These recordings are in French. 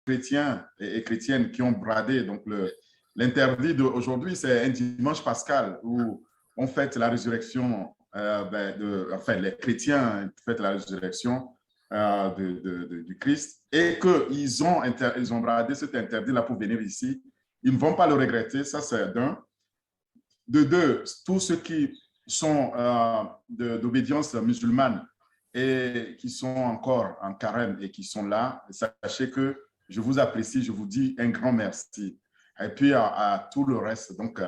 chrétiens et chrétiennes qui ont bradé donc l'interdit d'aujourd'hui, c'est un dimanche pascal où on fête la résurrection, enfin les chrétiens fêtent la résurrection du Christ et qu'ils ils ont bradé cet interdit-là pour venir ici. Ils ne vont pas le regretter, ça c'est d'un. De deux, tous ceux qui sont d'obédience musulmane et qui sont encore en carême et qui sont là, sachez que je vous apprécie, je vous dis un grand merci. Et puis à tout le reste, donc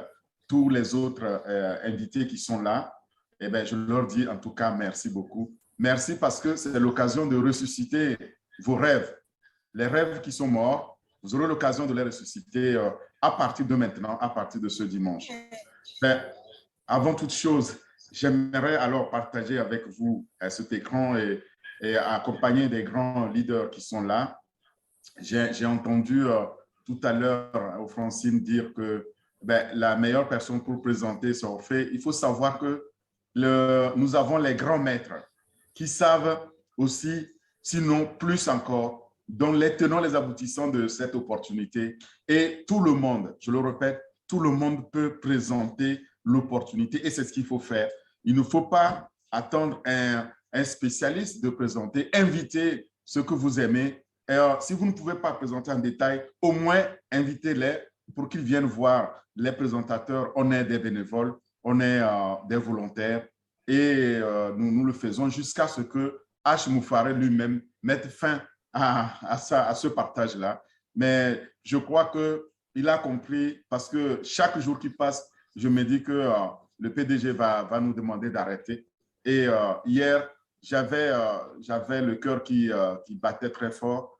tous les autres invités qui sont là, eh bien, je leur dis en tout cas merci beaucoup. Merci parce que c'est l'occasion de ressusciter vos rêves. Les rêves qui sont morts, vous aurez l'occasion de les ressusciter à partir de maintenant, à partir de ce dimanche. Mais avant toute chose, j'aimerais alors partager avec vous cet écran et accompagner des grands leaders qui sont là. J'ai entendu tout à l'heure au Francine dire que la meilleure personne pour présenter son Orphée, il faut savoir que nous avons les grands maîtres qui savent aussi, sinon plus encore, dont les tenants, les aboutissants de cette opportunité. Et tout le monde, je le répète, tout le monde peut présenter l'opportunité et c'est ce qu'il faut faire. Il ne faut pas attendre un spécialiste de présenter, inviter ce que vous aimez. Et, si vous ne pouvez pas présenter en détail, au moins invitez-les pour qu'ils viennent voir les présentateurs. On est des bénévoles, on est des volontaires et nous le faisons jusqu'à ce que H. Moufaré lui-même mette fin à ce partage-là. Mais je crois qu'il a compris parce que chaque jour qui passe, je me dis que le PDG va nous demander d'arrêter. Et hier, j'avais le cœur qui battait très fort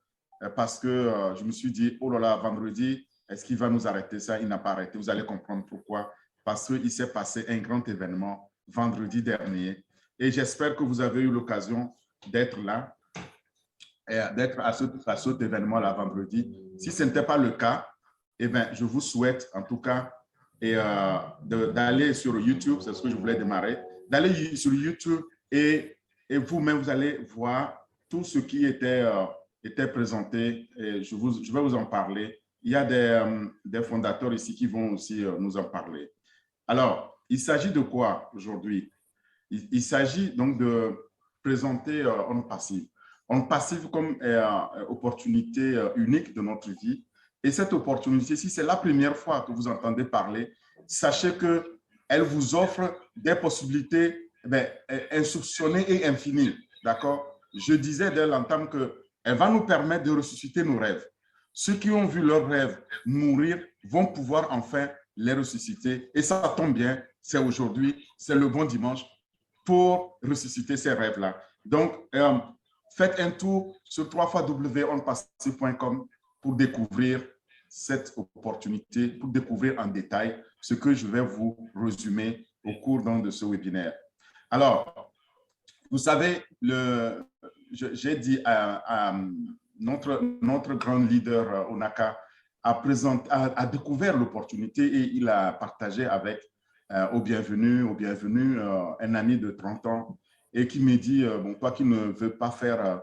parce que je me suis dit, oh là là, vendredi, est-ce qu'il va nous arrêter? Ça, il n'a pas arrêté. Vous allez comprendre pourquoi. Parce qu'il s'est passé un grand événement vendredi dernier. Et j'espère que vous avez eu l'occasion d'être là, d'être à cet événement-là vendredi. Si ce n'était pas le cas, eh bien, je vous souhaite en tout cas d'aller sur YouTube, c'est ce que je voulais démarrer, d'aller sur YouTube et vous-même, vous allez voir tout ce qui était présenté. Et je vais vous en parler. Il y a des fondateurs ici qui vont aussi nous en parler. Alors, il s'agit de quoi aujourd'hui? Il s'agit donc de présenter On Passive. On Passive comme opportunité unique de notre vie. Et cette opportunité, si c'est la première fois que vous entendez parler, sachez qu'elle vous offre des possibilités insoupçonnées et infinies. D'accord? Je disais dès l'entame qu'elle va nous permettre de ressusciter nos rêves. Ceux qui ont vu leurs rêves mourir vont pouvoir enfin les ressusciter. Et ça tombe bien, c'est aujourd'hui, c'est le bon dimanche pour ressusciter ces rêves-là. Donc, faites un tour sur www.onpassive.com pour découvrir cette opportunité, pour découvrir en détail ce que je vais vous résumer au cours de ce webinaire. Alors, vous savez, j'ai dit à notre grand leader, Onaka, a découvert l'opportunité et il a partagé avec au bienvenu, un ami de 30 ans et qui me dit, bon, toi qui ne veux pas faire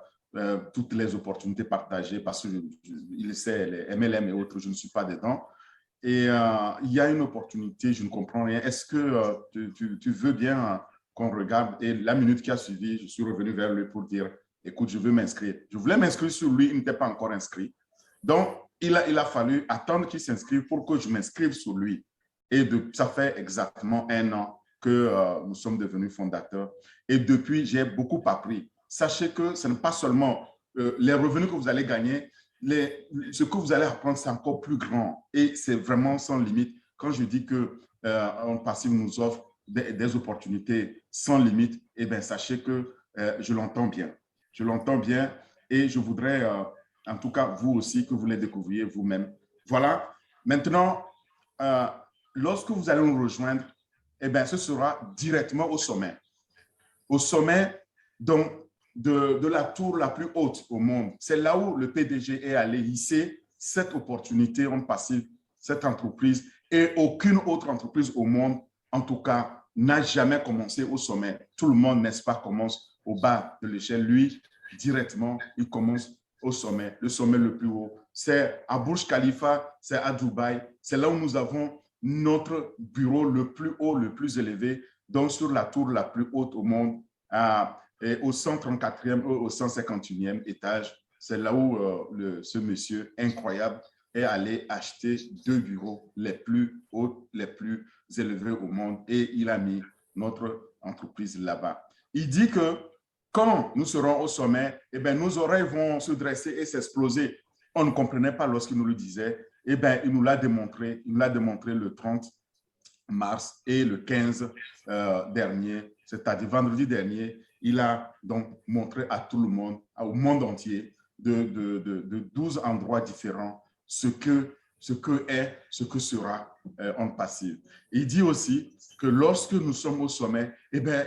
toutes les opportunités partagées parce qu'il sait, les MLM et autres, je ne suis pas dedans. Et il y a une opportunité, je ne comprends rien. Est-ce que tu veux bien qu'on regarde? Et la minute qui a suivi, je suis revenu vers lui pour dire, écoute, je veux m'inscrire. Je voulais m'inscrire sur lui, il n'était pas encore inscrit. Donc, il a fallu attendre qu'il s'inscrive pour que je m'inscrive sur lui. Et ça fait exactement 1 an que nous sommes devenus fondateurs. Et depuis, j'ai beaucoup appris. Sachez que ce n'est pas seulement les revenus que vous allez gagner, ce que vous allez apprendre, c'est encore plus grand. Et c'est vraiment sans limite. Quand je dis que On Passive nous offre des opportunités sans limite, eh bien, sachez que je l'entends bien. Je l'entends bien et je voudrais, en tout cas, vous aussi, que vous les découvriez vous-même. Voilà. Maintenant, lorsque vous allez nous rejoindre, eh bien, ce sera directement au sommet. Au sommet donc, de la tour la plus haute au monde. C'est là où le PDG est allé hisser cette opportunité On Passive, cette entreprise, et aucune autre entreprise au monde, en tout cas, n'a jamais commencé au sommet. Tout le monde, n'est-ce pas, commence au bas de l'échelle. Lui, directement, il commence au sommet. Le sommet le plus haut, c'est à Burj Khalifa, c'est à Dubaï. C'est là où nous avons notre bureau le plus haut, le plus élevé, donc sur la tour la plus haute au monde, et au 134e ou au 151e étage. C'est là où ce monsieur incroyable est allé acheter 2 bureaux les plus hauts, les plus élevés au monde, et il a mis notre entreprise là-bas. Il dit que quand nous serons au sommet, eh bien, nos oreilles vont se dresser et s'exploser. On ne comprenait pas lorsqu'il nous le disait. Eh bien, il nous l'a démontré. Il nous l'a démontré le 30 mars et le 15 dernier, c'est-à-dire vendredi dernier. Il a donc montré à tout le monde, au monde entier, de 12 endroits différents, ce que est, ce que sera On Passive. Il dit aussi que lorsque nous sommes au sommet, eh bien,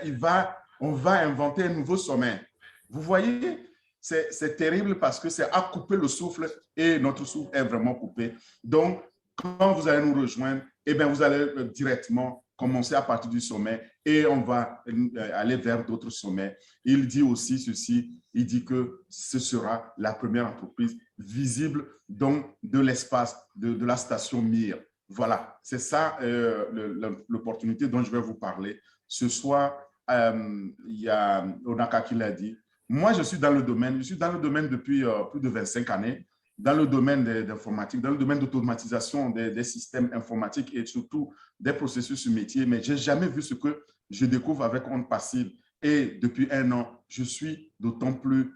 on va inventer un nouveau sommet. Vous voyez, c'est terrible parce que c'est à couper le souffle et notre souffle est vraiment coupé. Donc, quand vous allez nous rejoindre, eh bien, vous allez directement commencer à partir du sommet et on va aller vers d'autres sommets. Il dit aussi ceci, il dit que ce sera la première entreprise visible donc, de l'espace, de la station Mir. Voilà, c'est ça l'opportunité dont je vais vous parler. Ce soir, il y a Onaka qui l'a dit. Moi, je suis dans le domaine depuis plus de 25 années, dans le domaine d'informatique, dans le domaine d'automatisation des systèmes informatiques et surtout des processus métiers, mais je n'ai jamais vu ce que je découvre avec On Passive. Et depuis 1 an, je suis d'autant plus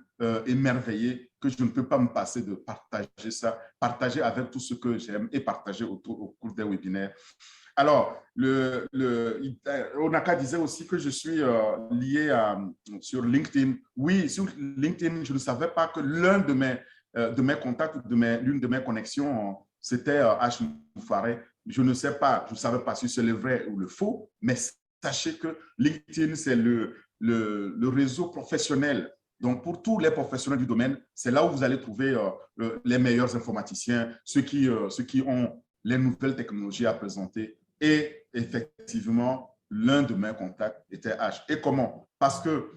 émerveillé que je ne peux pas me passer de partager ça, partager avec tout ce que j'aime et partager au cours des webinaires. Alors, Onaka disait aussi que je suis lié sur LinkedIn. Oui, sur LinkedIn, je ne savais pas que l'un de mes contacts, l'une de mes connexions, c'était H. Moufaré. Je ne sais pas, je ne savais pas si c'est le vrai ou le faux, mais sachez que LinkedIn, c'est le réseau professionnel. Donc, pour tous les professionnels du domaine, c'est là où vous allez trouver les meilleurs informaticiens, ceux qui ont les nouvelles technologies à présenter. Et effectivement, l'un de mes contacts était H. Et comment? Parce que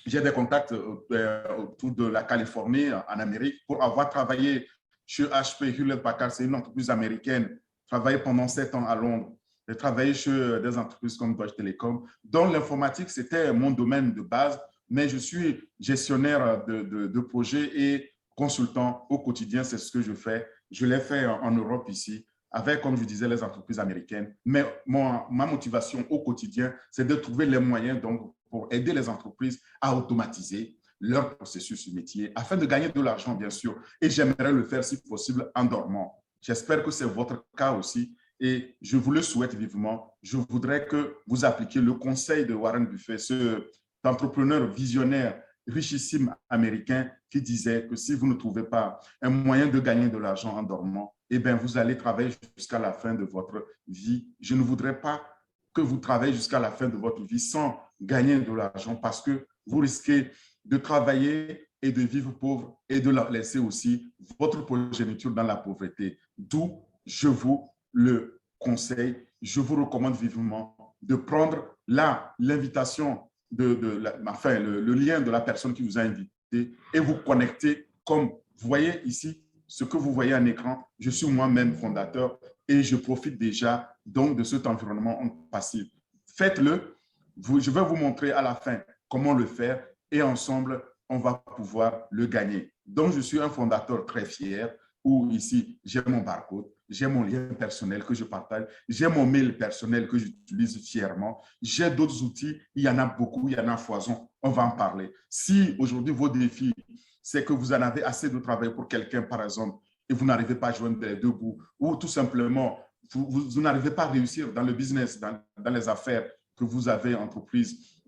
j'ai des contacts autour de la Californie, en Amérique, pour avoir travaillé chez HP Hewlett-Packard, c'est une entreprise américaine, travaillé pendant 7 ans à Londres. J'ai travaillé chez des entreprises comme Deutsche Telekom, dont l'informatique, c'était mon domaine de base, mais je suis gestionnaire de projets et consultant au quotidien, c'est ce que je fais. Je l'ai fait en Europe ici, avec, comme je disais, les entreprises américaines. Mais ma motivation au quotidien, c'est de trouver les moyens donc, pour aider les entreprises à automatiser leur processus métier afin de gagner de l'argent, bien sûr. Et j'aimerais le faire, si possible, en dormant. J'espère que c'est votre cas aussi et je vous le souhaite vivement. Je voudrais que vous appliquiez le conseil de Warren Buffett, cet entrepreneur visionnaire richissime américain qui disait que si vous ne trouvez pas un moyen de gagner de l'argent en dormant, eh bien, vous allez travailler jusqu'à la fin de votre vie. Je ne voudrais pas que vous travaillez jusqu'à la fin de votre vie sans gagner de l'argent parce que vous risquez de travailler et de vivre pauvre et de laisser aussi votre progéniture dans la pauvreté. D'où je vous le conseille, je vous recommande vivement de prendre l'invitation le lien de la personne qui vous a invité et vous connecter comme vous voyez ici, ce que vous voyez en écran, je suis moi-même fondateur et je profite déjà donc de cet environnement passif. Faites-le, je vais vous montrer à la fin comment le faire et ensemble, on va pouvoir le gagner. Donc, je suis un fondateur très fier où ici, j'ai mon barcode, j'ai mon lien personnel que je partage, j'ai mon mail personnel que j'utilise fièrement, j'ai d'autres outils, il y en a beaucoup, il y en a à foison, on va en parler. Si aujourd'hui vos défis, c'est que vous en avez assez de travail pour quelqu'un, par exemple, et vous n'arrivez pas à joindre les deux bouts, ou tout simplement, vous n'arrivez pas à réussir dans le business, dans les affaires que vous avez entreprises,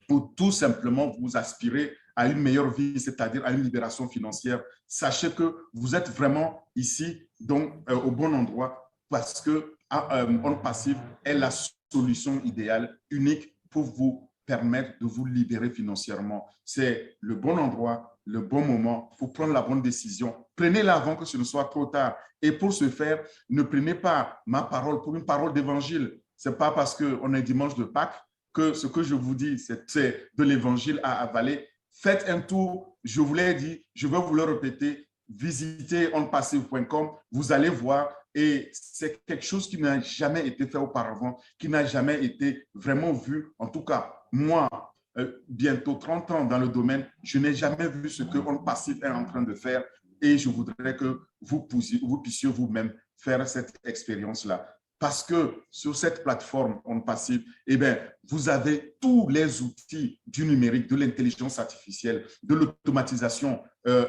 ou tout simplement vous aspirez à une meilleure vie, c'est-à-dire à une libération financière, sachez que vous êtes vraiment ici, donc au bon endroit, parce que On Passive est la solution idéale, unique pour vous permettre de vous libérer financièrement. C'est le bon endroit, le bon moment pour prendre la bonne décision. Prenez-la avant que ce ne soit trop tard. Et pour ce faire, ne prenez pas ma parole pour une parole d'évangile. Ce n'est pas parce qu'on est dimanche de Pâques que ce que je vous dis, c'est de l'évangile à avaler. faites un tour, je vous l'ai dit, je vais vous le répéter, visitez onpassive.com, vous allez voir, et c'est quelque chose qui n'a jamais été fait auparavant, qui n'a jamais été vraiment vu. En tout cas, moi, bientôt 30 ans dans le domaine, je n'ai jamais vu ce que OnPassive est en train de faire, et je voudrais que vous puissiez vous-même faire cette expérience-là. Parce que sur cette plateforme OnPassive, eh bien, vous avez tous les outils du numérique, de l'intelligence artificielle, de l'automatisation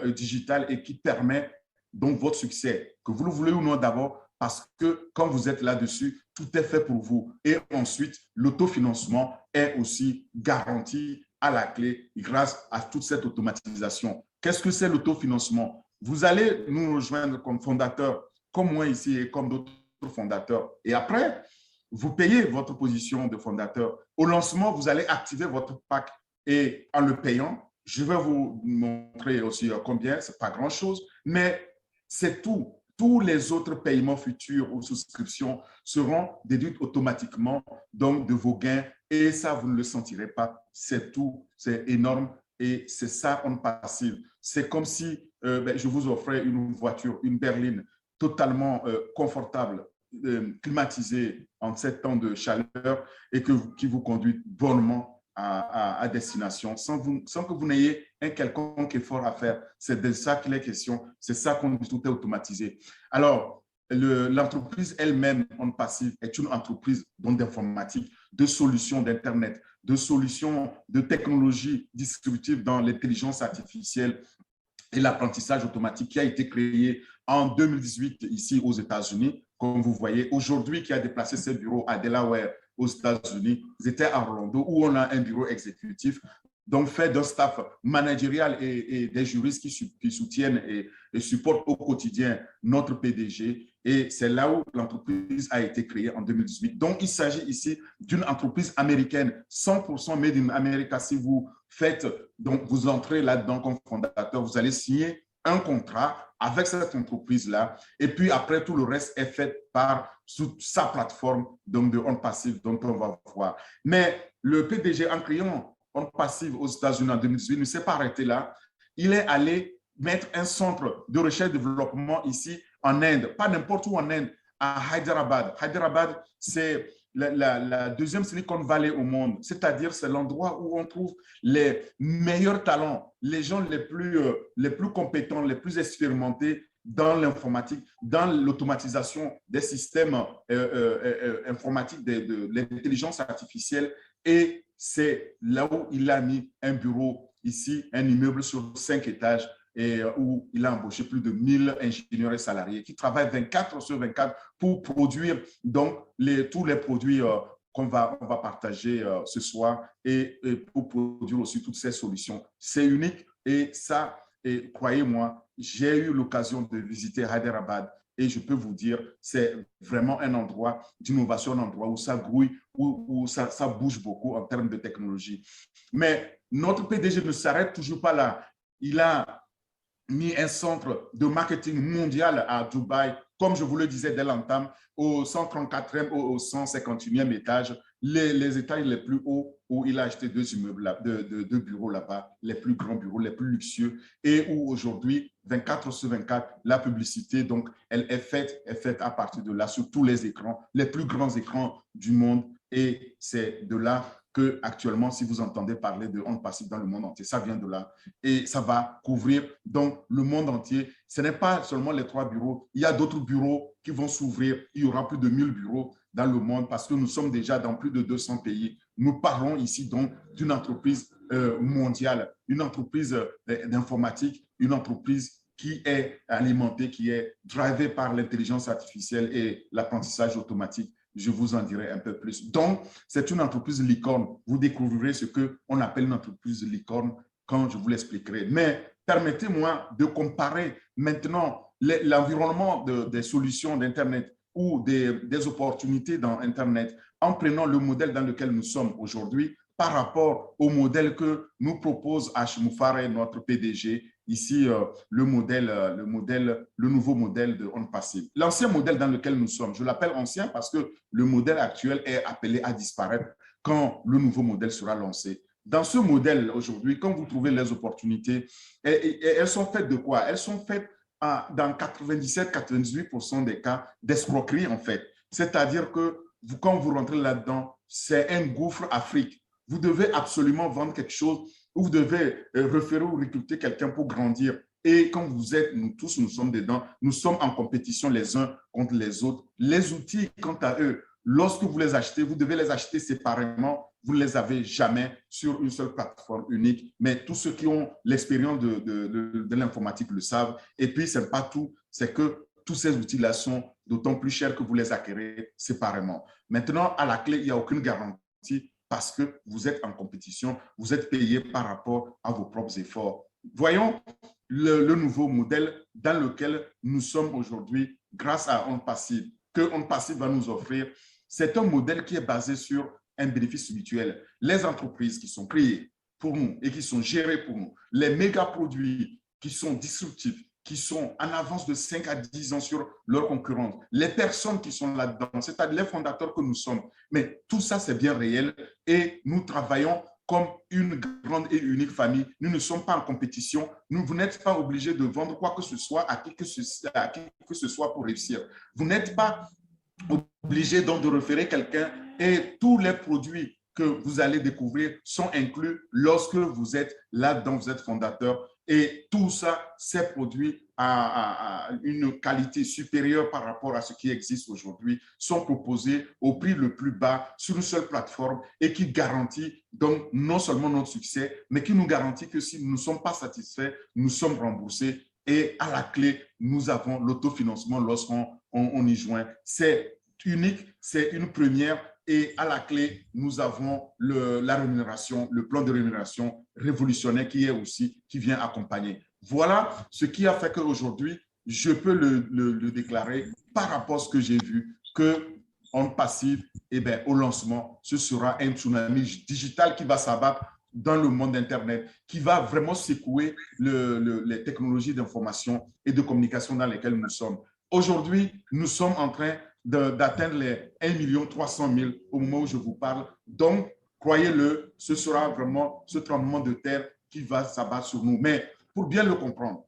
digitale, et qui permet donc votre succès, que vous le voulez ou non d'abord, parce que quand vous êtes là-dessus, tout est fait pour vous. Et ensuite, l'autofinancement est aussi garanti à la clé grâce à toute cette automatisation. Qu'est-ce que c'est l'autofinancement? Vous allez nous rejoindre comme fondateur, comme moi ici et comme d'autres fondateurs. Et après, vous payez votre position de fondateur. Au lancement, vous allez activer votre pack, et en le payant, je vais vous montrer aussi combien, ce n'est pas grand-chose, mais c'est tout. Tous les autres paiements futurs ou souscriptions seront déduits automatiquement donc de vos gains, et ça, vous ne le sentirez pas. C'est tout, c'est énorme, et c'est ça OnPassive. C'est comme si je vous offrais une voiture, une berline totalement confortable, climatisée en 7 temps de chaleur, et qui vous conduit bonnement à destination sans que vous n'ayez un quelconque effort à faire. C'est de ça qu'il est question. C'est ça qu'on dit, tout est automatisé. Alors, l'entreprise elle-même, OnPassive, est une entreprise d'informatique, de solutions d'Internet, de solutions de technologies distributives dans l'intelligence artificielle et l'apprentissage automatique, qui a été créée en 2018 ici aux États-Unis, comme vous voyez. Aujourd'hui, qui a déplacé ses bureaux à Delaware, aux États-Unis. Ils étaient à Orlando, où on a un bureau exécutif, donc fait d'un staff managérial et des juristes qui soutiennent et supportent au quotidien notre PDG. Et c'est là où l'entreprise a été créée en 2018. Donc, il s'agit ici d'une entreprise américaine, 100% made in America. Si vous faites, donc vous entrez là-dedans comme fondateur, vous allez signer un contrat avec cette entreprise-là, et puis après, tout le reste est fait par sa plateforme donc de OnPassive, dont on va voir. Mais le PDG, en créant OnPassive aux États-Unis en 2018, ne s'est pas arrêté là. Il est allé mettre un centre de recherche et développement ici en Inde, pas n'importe où en Inde, à Hyderabad. Hyderabad, c'est la deuxième Silicon Valley au monde, c'est-à-dire c'est l'endroit où on trouve les meilleurs talents, les gens les plus compétents, les plus expérimentés dans l'informatique, dans l'automatisation des systèmes informatiques, de l'intelligence artificielle. Et c'est là où il a mis un bureau ici, un immeuble sur 5 étages, et où il a embauché plus de 1000 ingénieurs et salariés qui travaillent 24 sur 24 pour produire donc tous les produits qu'on va partager ce soir, et pour produire aussi toutes ces solutions. C'est unique, et ça, et croyez-moi, j'ai eu l'occasion de visiter Hyderabad, et je peux vous dire, c'est vraiment un endroit d'innovation, un endroit où ça grouille, où ça bouge beaucoup en termes de technologie. Mais notre PDG ne s'arrête toujours pas là. Il a mis un centre de marketing mondial à Dubaï, comme je vous le disais dès l'entame, au 134e, au 151e étage, les étages les plus hauts, où il a acheté 2 immeubles, deux bureaux là-bas, les plus grands bureaux, les plus luxueux, et où aujourd'hui, 24 sur 24, la publicité, donc, elle est faite à partir de là, sur tous les écrans, les plus grands écrans du monde, et c'est de là que actuellement, si vous entendez parler de OnPassive dans le monde entier, ça vient de là, et ça va couvrir donc le monde entier. Ce n'est pas seulement les 3 bureaux, il y a d'autres bureaux qui vont s'ouvrir. Il y aura plus de 1000 bureaux dans le monde, parce que nous sommes déjà dans plus de 200 pays. Nous parlons ici donc d'une entreprise mondiale, une entreprise d'informatique, une entreprise qui est alimentée, qui est drivée par l'intelligence artificielle et l'apprentissage automatique. Je vous en dirai un peu plus. Donc, c'est une entreprise licorne. Vous découvrirez ce qu'on appelle une entreprise licorne quand je vous l'expliquerai. Mais permettez-moi de comparer maintenant l'environnement des solutions d'Internet ou des opportunités dans Internet, en prenant le modèle dans lequel nous sommes aujourd'hui par rapport au modèle que nous propose Hashim Fareh, notre PDG, ici le nouveau modèle de OnPassive. L'ancien modèle dans lequel nous sommes, je l'appelle ancien parce que le modèle actuel est appelé à disparaître quand le nouveau modèle sera lancé. dans ce modèle aujourd'hui, quand vous trouvez les opportunités, elles sont faites de quoi? Elles sont faites dans 97-98% des cas d'escroquerie, en fait. C'est-à-dire que quand vous rentrez là-dedans, c'est un gouffre Afrique. Vous devez absolument vendre quelque chose, ou vous devez référer ou recruter quelqu'un pour grandir. Et quand vous êtes, nous tous, nous sommes dedans, nous sommes en compétition les uns contre les autres. Les outils, quant à eux, lorsque vous les achetez, vous devez les acheter séparément. Vous ne les avez jamais sur une seule plateforme unique. Mais tous ceux qui ont l'expérience de l'informatique le savent. Et puis, ce n'est pas tout, c'est que tous ces outils-là sont d'autant plus chers que vous les acquérez séparément. Maintenant, à la clé, il n'y a aucune garantie parce que vous êtes en compétition, vous êtes payé par rapport à vos propres efforts. Voyons le nouveau modèle dans lequel nous sommes aujourd'hui grâce à OnPassive, que OnPassive va nous offrir. C'est un modèle qui est basé sur un bénéfice mutuel. Les entreprises qui sont créées pour nous et qui sont gérées pour nous, les méga produits qui sont disruptifs, qui sont en avance de 5 à 10 ans sur leurs concurrents, les personnes qui sont là-dedans, c'est-à-dire les fondateurs que nous sommes. Mais tout ça, c'est bien réel et nous travaillons comme une grande et unique famille. Nous ne sommes pas en compétition. Vous n'êtes pas obligé de vendre quoi que ce soit à qui que ce soit pour réussir. Vous n'êtes pas obligé donc de référer quelqu'un et tous les produits que vous allez découvrir sont inclus lorsque vous êtes là-dedans, vous êtes fondateur. Et tout ça, ces produits à une qualité supérieure par rapport à ce qui existe aujourd'hui, sont proposés au prix le plus bas sur une seule plateforme et qui garantit donc non seulement notre succès, mais qui nous garantit que si nous ne sommes pas satisfaits, nous sommes remboursés. Et à la clé, nous avons l'autofinancement lorsqu'on y joint. C'est unique, c'est une première. Et à la clé, nous avons la rémunération, le plan de rémunération révolutionnaire qui vient accompagner. Voilà ce qui a fait qu'aujourd'hui, je peux le déclarer par rapport à ce que j'ai vu, que OnPassive, au lancement, ce sera un tsunami digital qui va s'abattre dans le monde Internet, qui va vraiment secouer les technologies d'information et de communication dans lesquelles nous sommes. Aujourd'hui, nous sommes en train d'atteindre les 1 300 000 au moment où je vous parle. Donc, croyez-le, ce sera vraiment ce tremblement de terre qui va s'abattre sur nous. Mais pour bien le comprendre,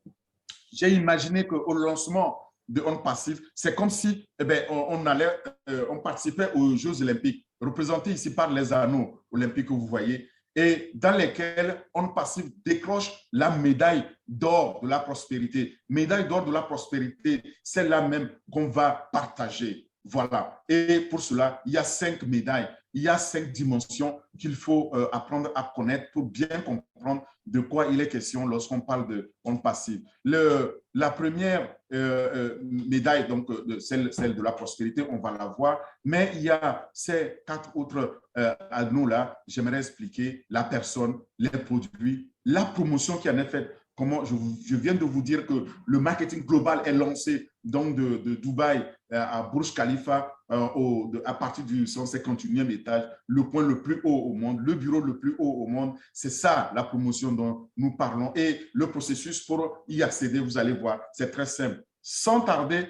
j'ai imaginé qu'au lancement de OnPassive, c'est comme si on participait aux Jeux Olympiques, représentés ici par les anneaux olympiques que vous voyez, et dans lesquels OnPassive décroche la médaille d'or de la prospérité. Médaille d'or de la prospérité, c'est la même qu'on va partager. Voilà. Et pour cela, il y a 5 médailles, il y a 5 dimensions qu'il faut apprendre à connaître pour bien comprendre de quoi il est question lorsqu'on parle de OnPassive. La première médaille, donc celle de la prospérité, on va la voir, mais il y a ces 4 autres anneaux-là. J'aimerais expliquer la personne, les produits, la promotion qui en est faite. Comment je viens de vous dire que le marketing global est lancé donc de Dubaï à Burj Khalifa à partir du 151e étage, le point le plus haut au monde, le bureau le plus haut au monde. C'est ça la promotion dont nous parlons. Et le processus pour y accéder, vous allez voir, c'est très simple. Sans tarder,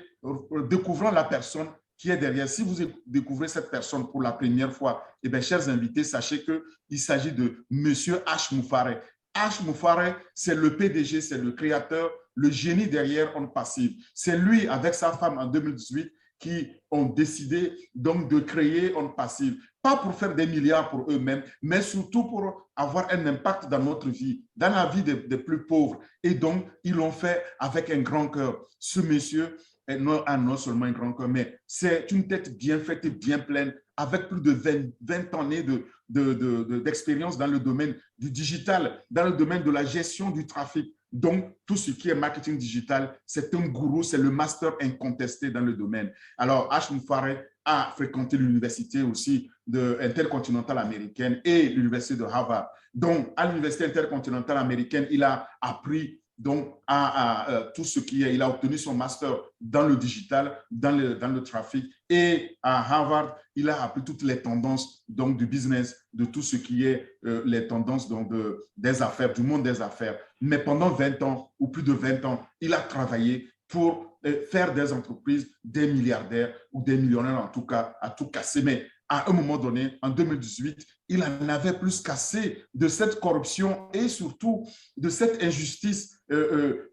découvrons la personne qui est derrière. Si vous découvrez cette personne pour la première fois, eh bien, chers invités, sachez qu'il s'agit de Monsieur H. Moufaré. H. Moufaré, c'est le PDG, c'est le créateur, le génie derrière OnPassive. C'est lui, avec sa femme en 2018, qui ont décidé donc de créer OnPassive. Pas pour faire des milliards pour eux-mêmes, mais surtout pour avoir un impact dans notre vie, dans la vie des plus pauvres. Et donc, ils l'ont fait avec un grand cœur. Ce monsieur a non seulement un grand cœur, mais c'est une tête bien faite et bien pleine, avec plus de 20 années d'expérience dans le domaine du digital, dans le domaine de la gestion du trafic. Donc, tout ce qui est marketing digital, c'est un gourou, c'est le master incontesté dans le domaine. Alors, H. Moufaré a fréquenté l'université aussi intercontinentale américaine et l'université de Harvard. Donc, à l'université intercontinentale américaine, il a appris donc à tout ce qui est, il a obtenu son master dans le digital, dans le trafic, et à Harvard, il a appris toutes les tendances donc du business, de tout ce qui est les tendances donc des affaires, du monde des affaires. Mais pendant 20 ans ou plus de 20 ans, il a travaillé pour faire des entreprises, des milliardaires ou des millionnaires en tout cas, à tout casser. Mais à un moment donné, en 2018, il en avait plus qu'assez de cette corruption et surtout de cette injustice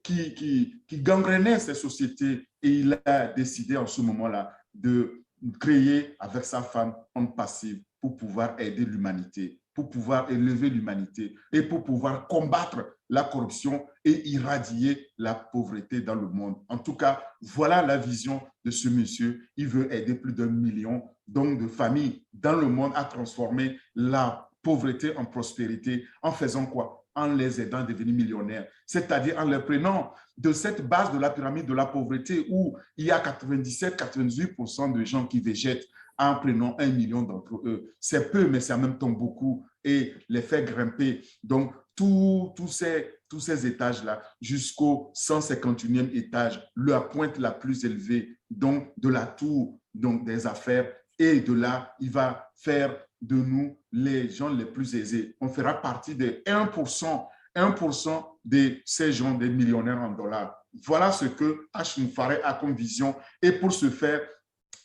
qui gangrénait ces sociétés. Et il a décidé en ce moment-là de créer avec sa femme Onde Passive pour pouvoir aider l'humanité, pour pouvoir élever l'humanité et pour pouvoir combattre la corruption et irradier la pauvreté dans le monde. En tout cas, voilà la vision de ce monsieur. Il veut aider plus d'1 million donc de familles dans le monde à transformer la pauvreté en prospérité en faisant quoi? En les aidant à devenir millionnaires, c'est-à-dire en les prenant de cette base de la pyramide de la pauvreté où il y a 97-98% de gens qui végètent en prenant 1 million d'entre eux. C'est peu, mais c'est en même temps beaucoup et les faire grimper. Donc, tous ces étages-là jusqu'au 151e étage, la pointe la plus élevée, donc de la tour donc des affaires. Et de là, il va faire de nous les gens les plus aisés. On fera partie des 1% de ces gens, des millionnaires en dollars. Voilà ce que H. Moufaré a comme vision. Et pour ce faire,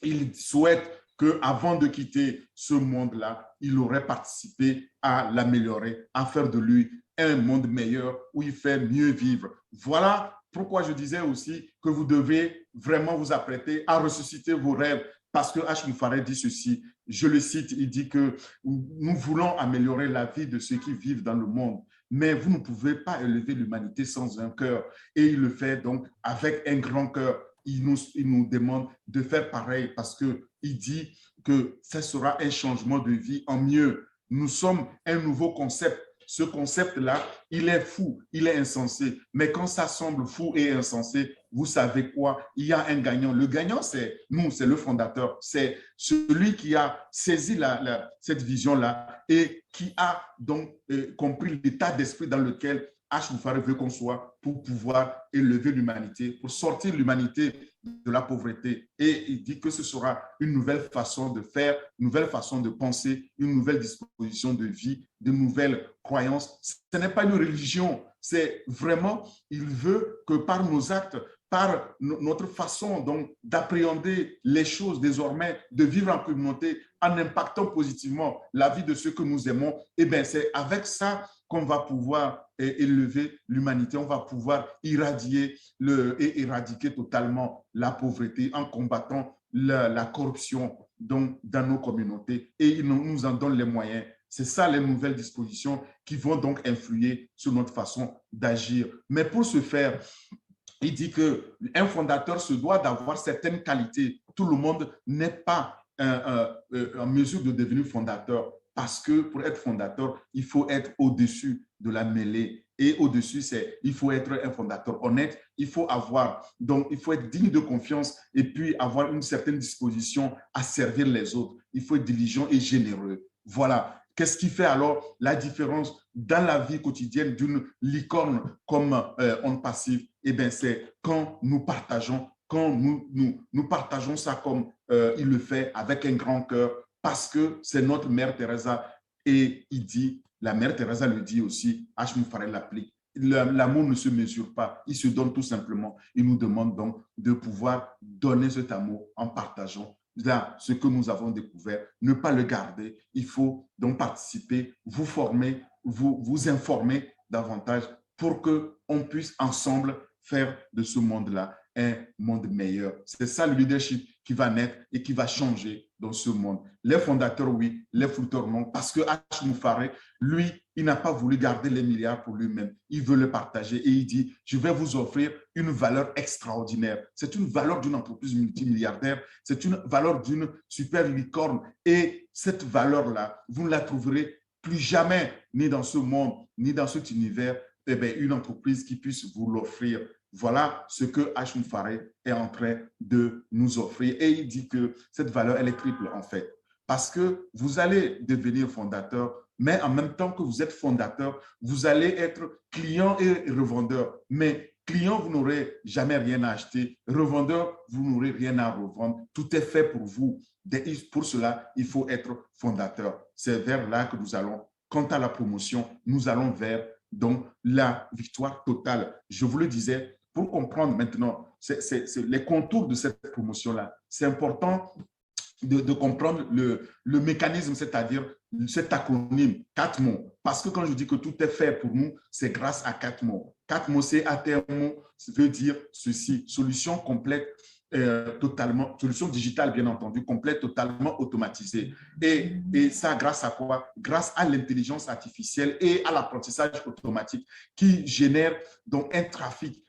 il souhaite qu'avant de quitter ce monde-là, il aurait participé à l'améliorer, à faire de lui un monde meilleur où il fait mieux vivre. Voilà pourquoi je disais aussi que vous devez vraiment vous apprêter à ressusciter vos rêves. Parce que H. Moufaré dit ceci, je le cite, il dit que nous voulons améliorer la vie de ceux qui vivent dans le monde, mais vous ne pouvez pas élever l'humanité sans un cœur. Et il le fait donc avec un grand cœur. Il nous demande de faire pareil parce qu'il dit que ce sera un changement de vie en mieux. Nous sommes un nouveau concept. Ce concept-là, il est fou, il est insensé. Mais quand ça semble fou et insensé, vous savez quoi? Il y a un gagnant. Le gagnant, c'est nous, c'est le fondateur. C'est celui qui a saisi cette vision-là et qui a donc compris l'état d'esprit dans lequel H. Moufaré veut qu'on soit pour pouvoir élever l'humanité, pour sortir l'humanité de la pauvreté. Et il dit que ce sera une nouvelle façon de faire, une nouvelle façon de penser, une nouvelle disposition de vie, de nouvelles croyances. Ce n'est pas une religion, c'est vraiment, il veut que par nos actes, par notre façon donc d'appréhender les choses désormais, de vivre en communauté, en impactant positivement la vie de ceux que nous aimons, et bien c'est avec ça qu'on va pouvoir élever l'humanité, on va pouvoir irradier et éradiquer totalement la pauvreté en combattant la corruption donc, dans nos communautés. Et il nous en donne les moyens. C'est ça les nouvelles dispositions qui vont donc influer sur notre façon d'agir. Mais pour ce faire, il dit qu'un fondateur se doit d'avoir certaines qualités. Tout le monde n'est pas en mesure de devenir fondateur parce que pour être fondateur, il faut être au-dessus de la mêlée. Et au-dessus, il faut être un fondateur honnête, il faut être digne de confiance et puis avoir une certaine disposition à servir les autres. Il faut être diligent et généreux. Voilà. Qu'est-ce qui fait alors la différence dans la vie quotidienne d'une licorne comme Onde Passive? Eh bien, c'est quand nous partageons ça comme il le fait avec un grand cœur, parce que c'est notre mère Teresa. Et il dit, la mère Teresa le dit aussi, H. Moufaré l'applique. L'amour ne se mesure pas, il se donne tout simplement. Il nous demande donc de pouvoir donner cet amour en partageant là, ce que nous avons découvert, ne pas le garder. Il faut donc participer, vous former, vous informer davantage pour qu'on puisse ensemble faire de ce monde-là un monde meilleur. C'est ça le leadership qui va naître et qui va changer dans ce monde. Les fondateurs, oui, les fruiteurs, non, parce que H. Moufaré, lui, il n'a pas voulu garder les milliards pour lui-même. Il veut le partager et il dit, je vais vous offrir une valeur extraordinaire. C'est une valeur d'une entreprise multimilliardaire, c'est une valeur d'une super licorne. Et cette valeur-là, vous ne la trouverez plus jamais, ni dans ce monde, ni dans cet univers, eh bien, une entreprise qui puisse vous l'offrir. Voilà ce que H. Moufaré est en train de nous offrir. Et il dit que cette valeur, elle est triple en fait. Parce que vous allez devenir fondateur, mais en même temps que vous êtes fondateur, vous allez être client et revendeur. Mais client, vous n'aurez jamais rien à acheter. Revendeur, vous n'aurez rien à revendre. Tout est fait pour vous. Pour cela, il faut être fondateur. C'est vers là que nous allons. Quant à la promotion, nous allons vers donc la victoire totale. Je vous le disais, pour comprendre maintenant les contours de cette promotion-là, c'est important de comprendre le mécanisme, c'est-à-dire cet acronyme, 4 mots. Parce que quand je dis que tout est fait pour nous, c'est grâce à 4 mots. 4 mots, c'est ATMO, ça veut dire ceci, solution complète, totalement, solution digitale, bien entendu, complète, totalement automatisée. Et ça, grâce à quoi? Grâce à l'intelligence artificielle et à l'apprentissage automatique qui génère donc un trafic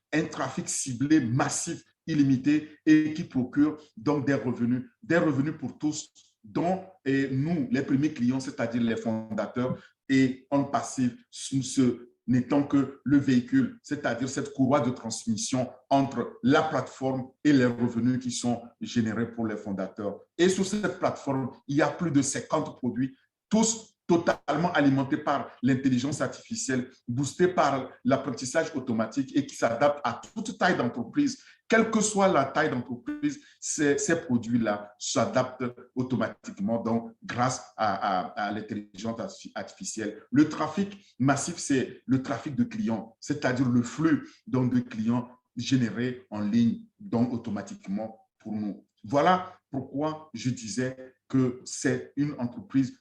ciblé, massif, illimité et qui procure donc des revenus pour tous, dont nous, les premiers clients, c'est-à-dire les fondateurs, et en passif, ce n'étant que le véhicule, c'est-à-dire cette courroie de transmission entre la plateforme et les revenus qui sont générés pour les fondateurs. Et sur cette plateforme, il y a plus de 50 produits, tous totalement alimentés par l'intelligence artificielle, boostés par l'apprentissage automatique et qui s'adaptent à toute taille d'entreprise. Quelle que soit la taille d'entreprise, ces produits-là s'adaptent automatiquement donc, grâce à l'intelligence artificielle. Le trafic massif, c'est le trafic de clients, c'est-à-dire le flux donc, de clients générés en ligne donc automatiquement pour nous. Voilà pourquoi je disais que c'est une entreprise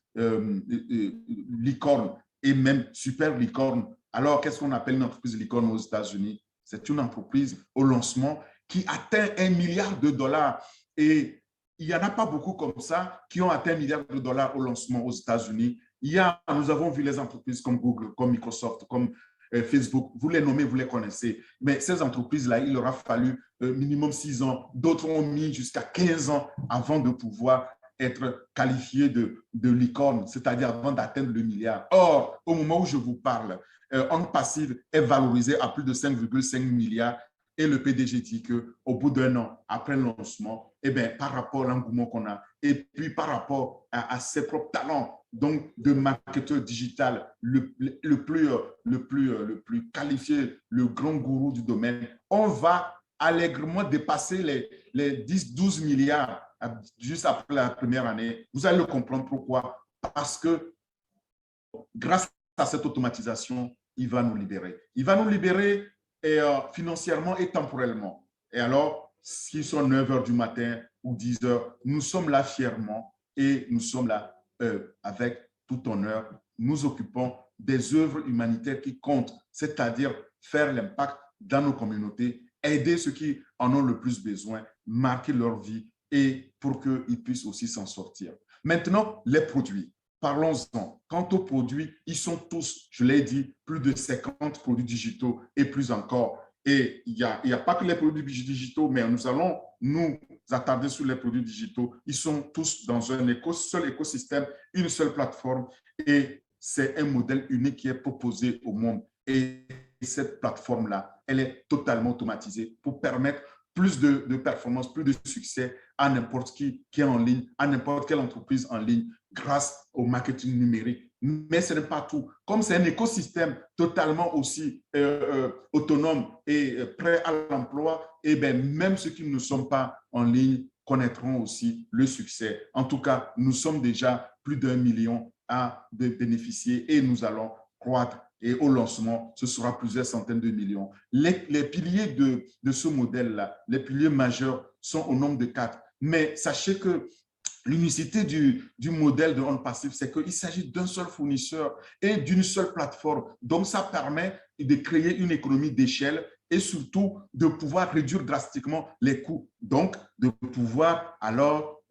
licorne et même super licorne. Alors, qu'est-ce qu'on appelle une entreprise licorne aux États-Unis? C'est une entreprise au lancement qui atteint 1 milliard de dollars. Et il n'y en a pas beaucoup comme ça qui ont atteint 1 milliard de dollars au lancement aux États-Unis. Nous avons vu les entreprises comme Google, comme Microsoft, comme Facebook, vous les nommez, vous les connaissez. Mais ces entreprises-là, il leur a fallu minimum 6 ans. D'autres ont mis jusqu'à 15 ans avant de pouvoir être qualifiées de licorne, c'est-à-dire avant d'atteindre le milliard. Or, au moment où je vous parle, On Passive est valorisé à plus de 5,5 milliards et le PDG dit qu'au bout d'1 an, après le lancement, eh bien, par rapport à l'engouement qu'on a et puis par rapport à ses propres talents donc de marketeur digital, le plus qualifié, le grand gourou du domaine, on va allègrement dépasser les 10-12 milliards juste après la première année. Vous allez le comprendre pourquoi. Parce que grâce à cette automatisation, il va nous libérer. Il va nous libérer financièrement et temporellement. Et alors, s'ils sont 9 heures du matin ou 10 heures, nous sommes là fièrement et nous sommes là avec tout honneur. Nous occupons des œuvres humanitaires qui comptent, c'est-à-dire faire l'impact dans nos communautés, aider ceux qui en ont le plus besoin, marquer leur vie et pour qu'ils puissent aussi s'en sortir. Maintenant, les produits. Parlons-en. Quant aux produits, ils sont tous, je l'ai dit, plus de 50 produits digitaux et plus encore. Et il n'y a pas que les produits digitaux, mais nous allons nous attarder sur les produits digitaux. Ils sont tous dans un seul écosystème, une seule plateforme et c'est un modèle unique qui est proposé au monde. Et cette plateforme-là, elle est totalement automatisée pour permettre plus de performance, plus de succès à n'importe qui est en ligne, à n'importe quelle entreprise en ligne, grâce au marketing numérique. Mais ce n'est pas tout. Comme c'est un écosystème totalement aussi autonome et prêt à l'emploi, et bien, même ceux qui ne sont pas en ligne connaîtront aussi le succès. En tout cas, nous sommes déjà plus d'1 million à bénéficier et nous allons croître. Et au lancement, ce sera plusieurs centaines de millions. Les piliers de ce modèle-là, les piliers majeurs sont au nombre de 4. Mais sachez que l'unicité du modèle de On Passive, c'est qu'il s'agit d'un seul fournisseur et d'une seule plateforme. Donc, ça permet de créer une économie d'échelle et surtout de pouvoir réduire drastiquement les coûts. Donc, de pouvoir alors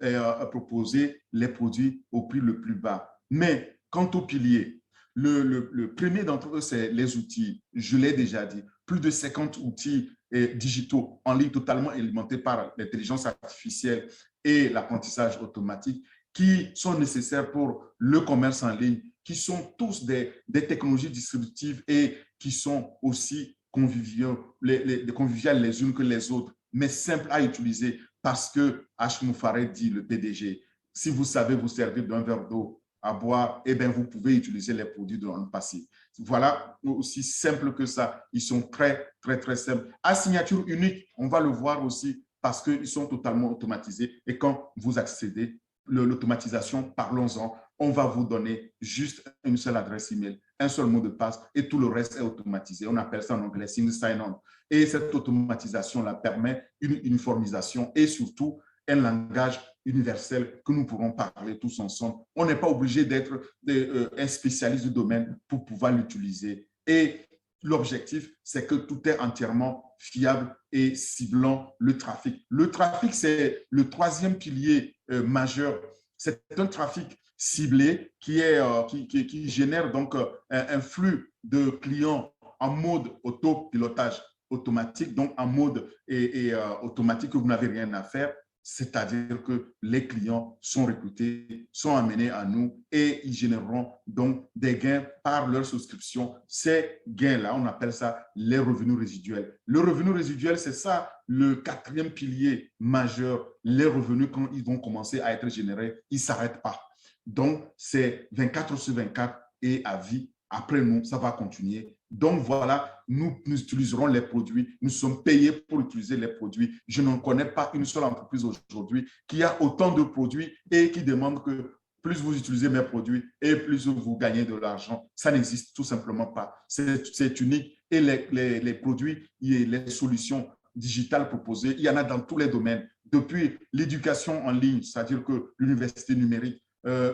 proposer les produits au prix le plus bas. Mais quant aux piliers, le premier d'entre eux, c'est les outils. Je l'ai déjà dit, plus de 50 outils digitaux en ligne totalement alimentés par l'intelligence artificielle et l'apprentissage automatique qui sont nécessaires pour le commerce en ligne, qui sont tous des technologies distributives et qui sont aussi conviviales les unes que les autres, mais simples à utiliser parce que H. Moufaré dit, le PDG, si vous savez vous servir d'un verre d'eau à boire, eh bien, vous pouvez utiliser les produits de On Passive. Voilà, aussi simple que ça. Ils sont très, très, très simples. À signature unique, on va le voir aussi parce qu'ils sont totalement automatisés. Et quand vous accédez, l'automatisation, parlons-en, on va vous donner juste une seule adresse email, un seul mot de passe et tout le reste est automatisé. On appelle ça en anglais single sign-on. Et cette automatisation-là permet une uniformisation et surtout un langage universel que nous pourrons parler tous ensemble. On n'est pas obligé d'être un spécialiste du domaine pour pouvoir l'utiliser. Et l'objectif, c'est que tout est entièrement fiable et ciblant le trafic. Le trafic, c'est le troisième pilier majeur. C'est un trafic ciblé qui génère donc un flux de clients en mode autopilotage automatique, donc en mode automatique que vous n'avez rien à faire. C'est-à-dire que les clients sont recrutés, sont amenés à nous et ils généreront donc des gains par leur souscription. Ces gains-là, on appelle ça les revenus résiduels. Le revenu résiduel, c'est ça le quatrième pilier majeur. Les revenus, quand ils vont commencer à être générés, ils ne s'arrêtent pas. Donc, c'est 24/24 et à vie. Après nous, ça va continuer. Donc voilà, nous utiliserons les produits. Nous sommes payés pour utiliser les produits. Je ne connais pas une seule entreprise aujourd'hui qui a autant de produits et qui demande que plus vous utilisez mes produits et plus vous gagnez de l'argent. Ça n'existe tout simplement pas. C'est unique. Et les produits et les solutions digitales proposées, il y en a dans tous les domaines. Depuis l'éducation en ligne, c'est-à-dire que l'université numérique,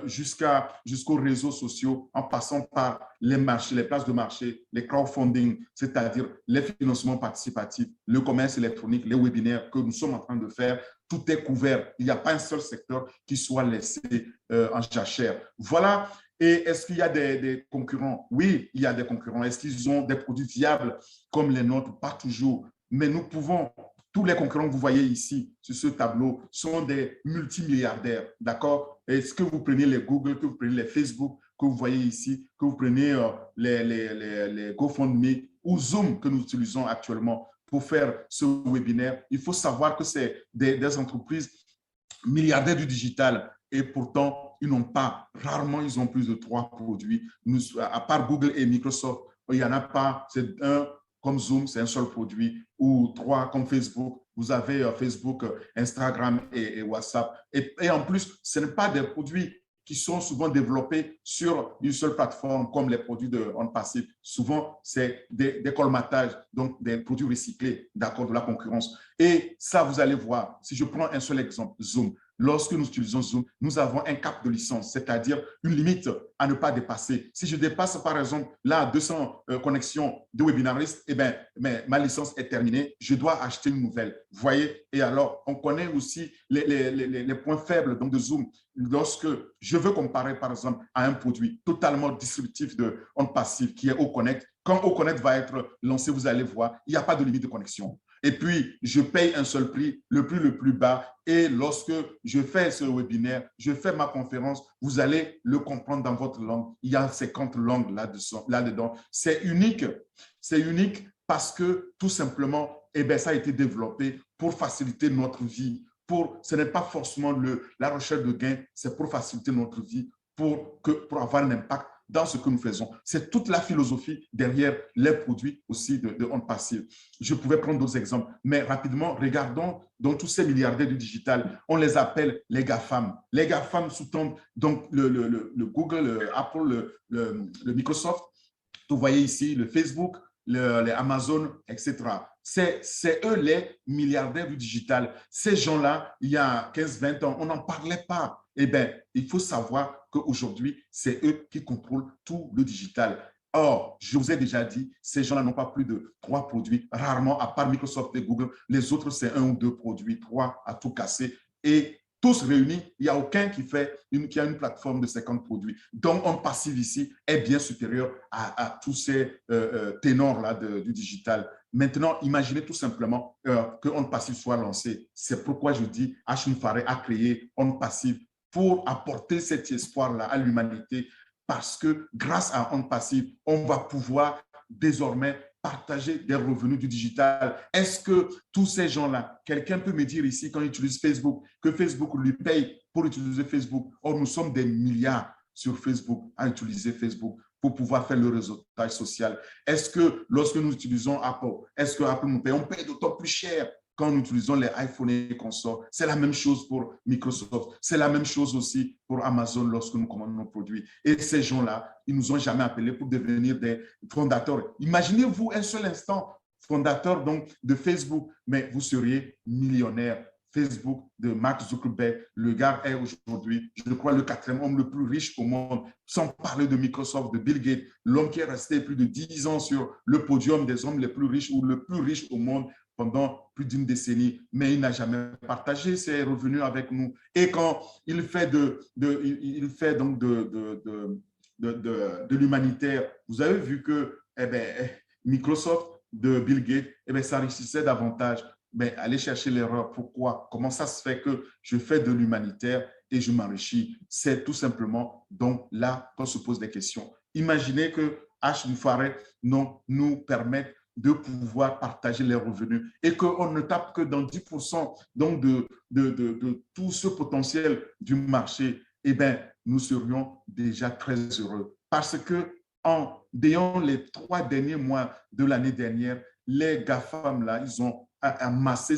jusqu'aux réseaux sociaux, en passant par les marchés, les places de marché, les crowdfunding, c'est-à-dire les financements participatifs, le commerce électronique, les webinaires que nous sommes en train de faire, tout est couvert. Il n'y a pas un seul secteur qui soit laissé en jachère. Voilà. Et est-ce qu'il y a des concurrents? Oui, il y a des concurrents. Est-ce qu'ils ont des produits viables comme les nôtres? Pas toujours. Mais nous pouvons. Tous les concurrents que vous voyez ici sur ce tableau sont des multimilliardaires, d'accord? Est-ce que vous prenez les Google, que vous prenez les Facebook, que vous voyez ici, que vous prenez les GoFundMe ou Zoom que nous utilisons actuellement pour faire ce webinaire, il faut savoir que c'est des entreprises milliardaires du digital et pourtant, ils n'ont pas, rarement, ils ont plus de 3 produits. À part Google et Microsoft, il n'y en a pas, c'est un comme Zoom, c'est un seul produit, ou 3 comme Facebook. Vous avez Facebook, Instagram et WhatsApp. Et en plus, ce n'est pas des produits qui sont souvent développés sur une seule plateforme, comme les produits de OnPassive. Souvent, c'est des colmatages, donc des produits recyclés, d'accord, de la concurrence. Et ça, vous allez voir, si je prends un seul exemple, Zoom. Lorsque nous utilisons Zoom, nous avons un cap de licence, c'est-à-dire une limite à ne pas dépasser. Si je dépasse, par exemple, là, 200 connexions de webinaristes, eh bien, ma licence est terminée, je dois acheter une nouvelle. Vous voyez? Et alors, on connaît aussi les points faibles donc, de Zoom. Lorsque je veux comparer, par exemple, à un produit totalement distributif de OnPassive qui est OConnect, quand OConnect va être lancé, vous allez voir, il n'y a pas de limite de connexion. Et puis, je paye un seul prix, le prix le plus bas. Et lorsque je fais ce webinaire, je fais ma conférence, vous allez le comprendre dans votre langue. Il y a 50 langues là-dedans. C'est unique. C'est unique parce que tout simplement, eh bien, ça a été développé pour faciliter notre vie. Ce n'est pas forcément la recherche de gains, c'est pour faciliter notre vie, pour avoir un impact dans ce que nous faisons. C'est toute la philosophie derrière les produits aussi de OnPassive. Je pouvais prendre d'autres exemples, mais rapidement, regardons donc tous ces milliardaires du digital. On les appelle les GAFAM. Les GAFAM sous-tendent donc le Google, le Apple, le Microsoft. Vous voyez ici le Facebook, les Amazon, etc. C'est eux les milliardaires du digital. Ces gens-là, il y a 15-20 ans, on n'en parlait pas. Eh bien, il faut savoir qu'aujourd'hui, c'est eux qui contrôlent tout le digital. Or, je vous ai déjà dit, ces gens-là n'ont pas plus de 3 produits, rarement, à part Microsoft et Google. Les autres, c'est 1 ou 2 produits, 3 à tout casser. Et tous réunis, il n'y a aucun qui a une plateforme de 50 produits. Donc, OnPassive ici est bien supérieur à tous ces ténors-là du digital. Maintenant, imaginez tout simplement que OnPassive soit lancé. C'est pourquoi je dis Ashwin Farey a créé OnPassive pour apporter cet espoir-là à l'humanité parce que grâce à OnPassive, on va pouvoir désormais partager des revenus du digital. Est-ce que tous ces gens-là, quelqu'un peut me dire ici quand il utilise Facebook, que Facebook lui paye pour utiliser Facebook? Or, nous sommes des milliards sur Facebook à utiliser Facebook pour pouvoir faire le réseautage social. Est-ce que lorsque nous utilisons Apple, est-ce que Apple nous paye? On paye d'autant plus cher quand nous utilisons les iPhones et consorts. C'est la même chose pour Microsoft. C'est la même chose aussi pour Amazon lorsque nous commandons nos produits. Et ces gens-là, ils ne nous ont jamais appelés pour devenir des fondateurs. Imaginez-vous un seul instant fondateur donc, de Facebook, mais vous seriez millionnaire. Facebook de Mark Zuckerberg. Le gars est aujourd'hui, je crois, le 4e homme le plus riche au monde, sans parler de Microsoft, de Bill Gates, l'homme qui est resté plus de 10 ans sur le podium des hommes les plus riches ou le plus riche au monde pendant plus d'une décennie, mais il n'a jamais partagé ses revenus avec nous. Et quand il fait donc de l'humanitaire, vous avez vu que Microsoft de Bill Gates s'enrichissait davantage. Mais allez chercher l'erreur. Pourquoi? Comment ça se fait que je fais de l'humanitaire et je m'enrichis? C'est tout simplement donc là qu'on se pose des questions. Imaginez que H. Moufaré nous permette de pouvoir partager les revenus et qu'on ne tape que dans 10% donc de tout ce potentiel du marché. Eh bien, nous serions déjà très heureux parce que en ayant les 3 derniers mois de l'année dernière, les GAFAM, là, ils ont amassé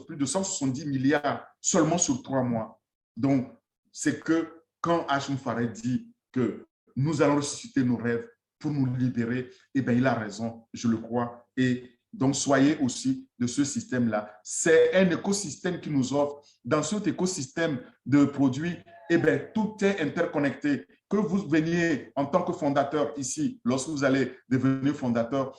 plus de 170 milliards seulement sur 3 mois. Donc, c'est que quand H. Farid dit que nous allons ressusciter nos rêves pour nous libérer, eh bien, il a raison, je le crois. Et donc, soyez aussi de ce système-là. C'est un écosystème qui nous offre. Dans cet écosystème de produits, eh bien, tout est interconnecté. Que vous veniez en tant que fondateur ici, lorsque vous allez devenir fondateur,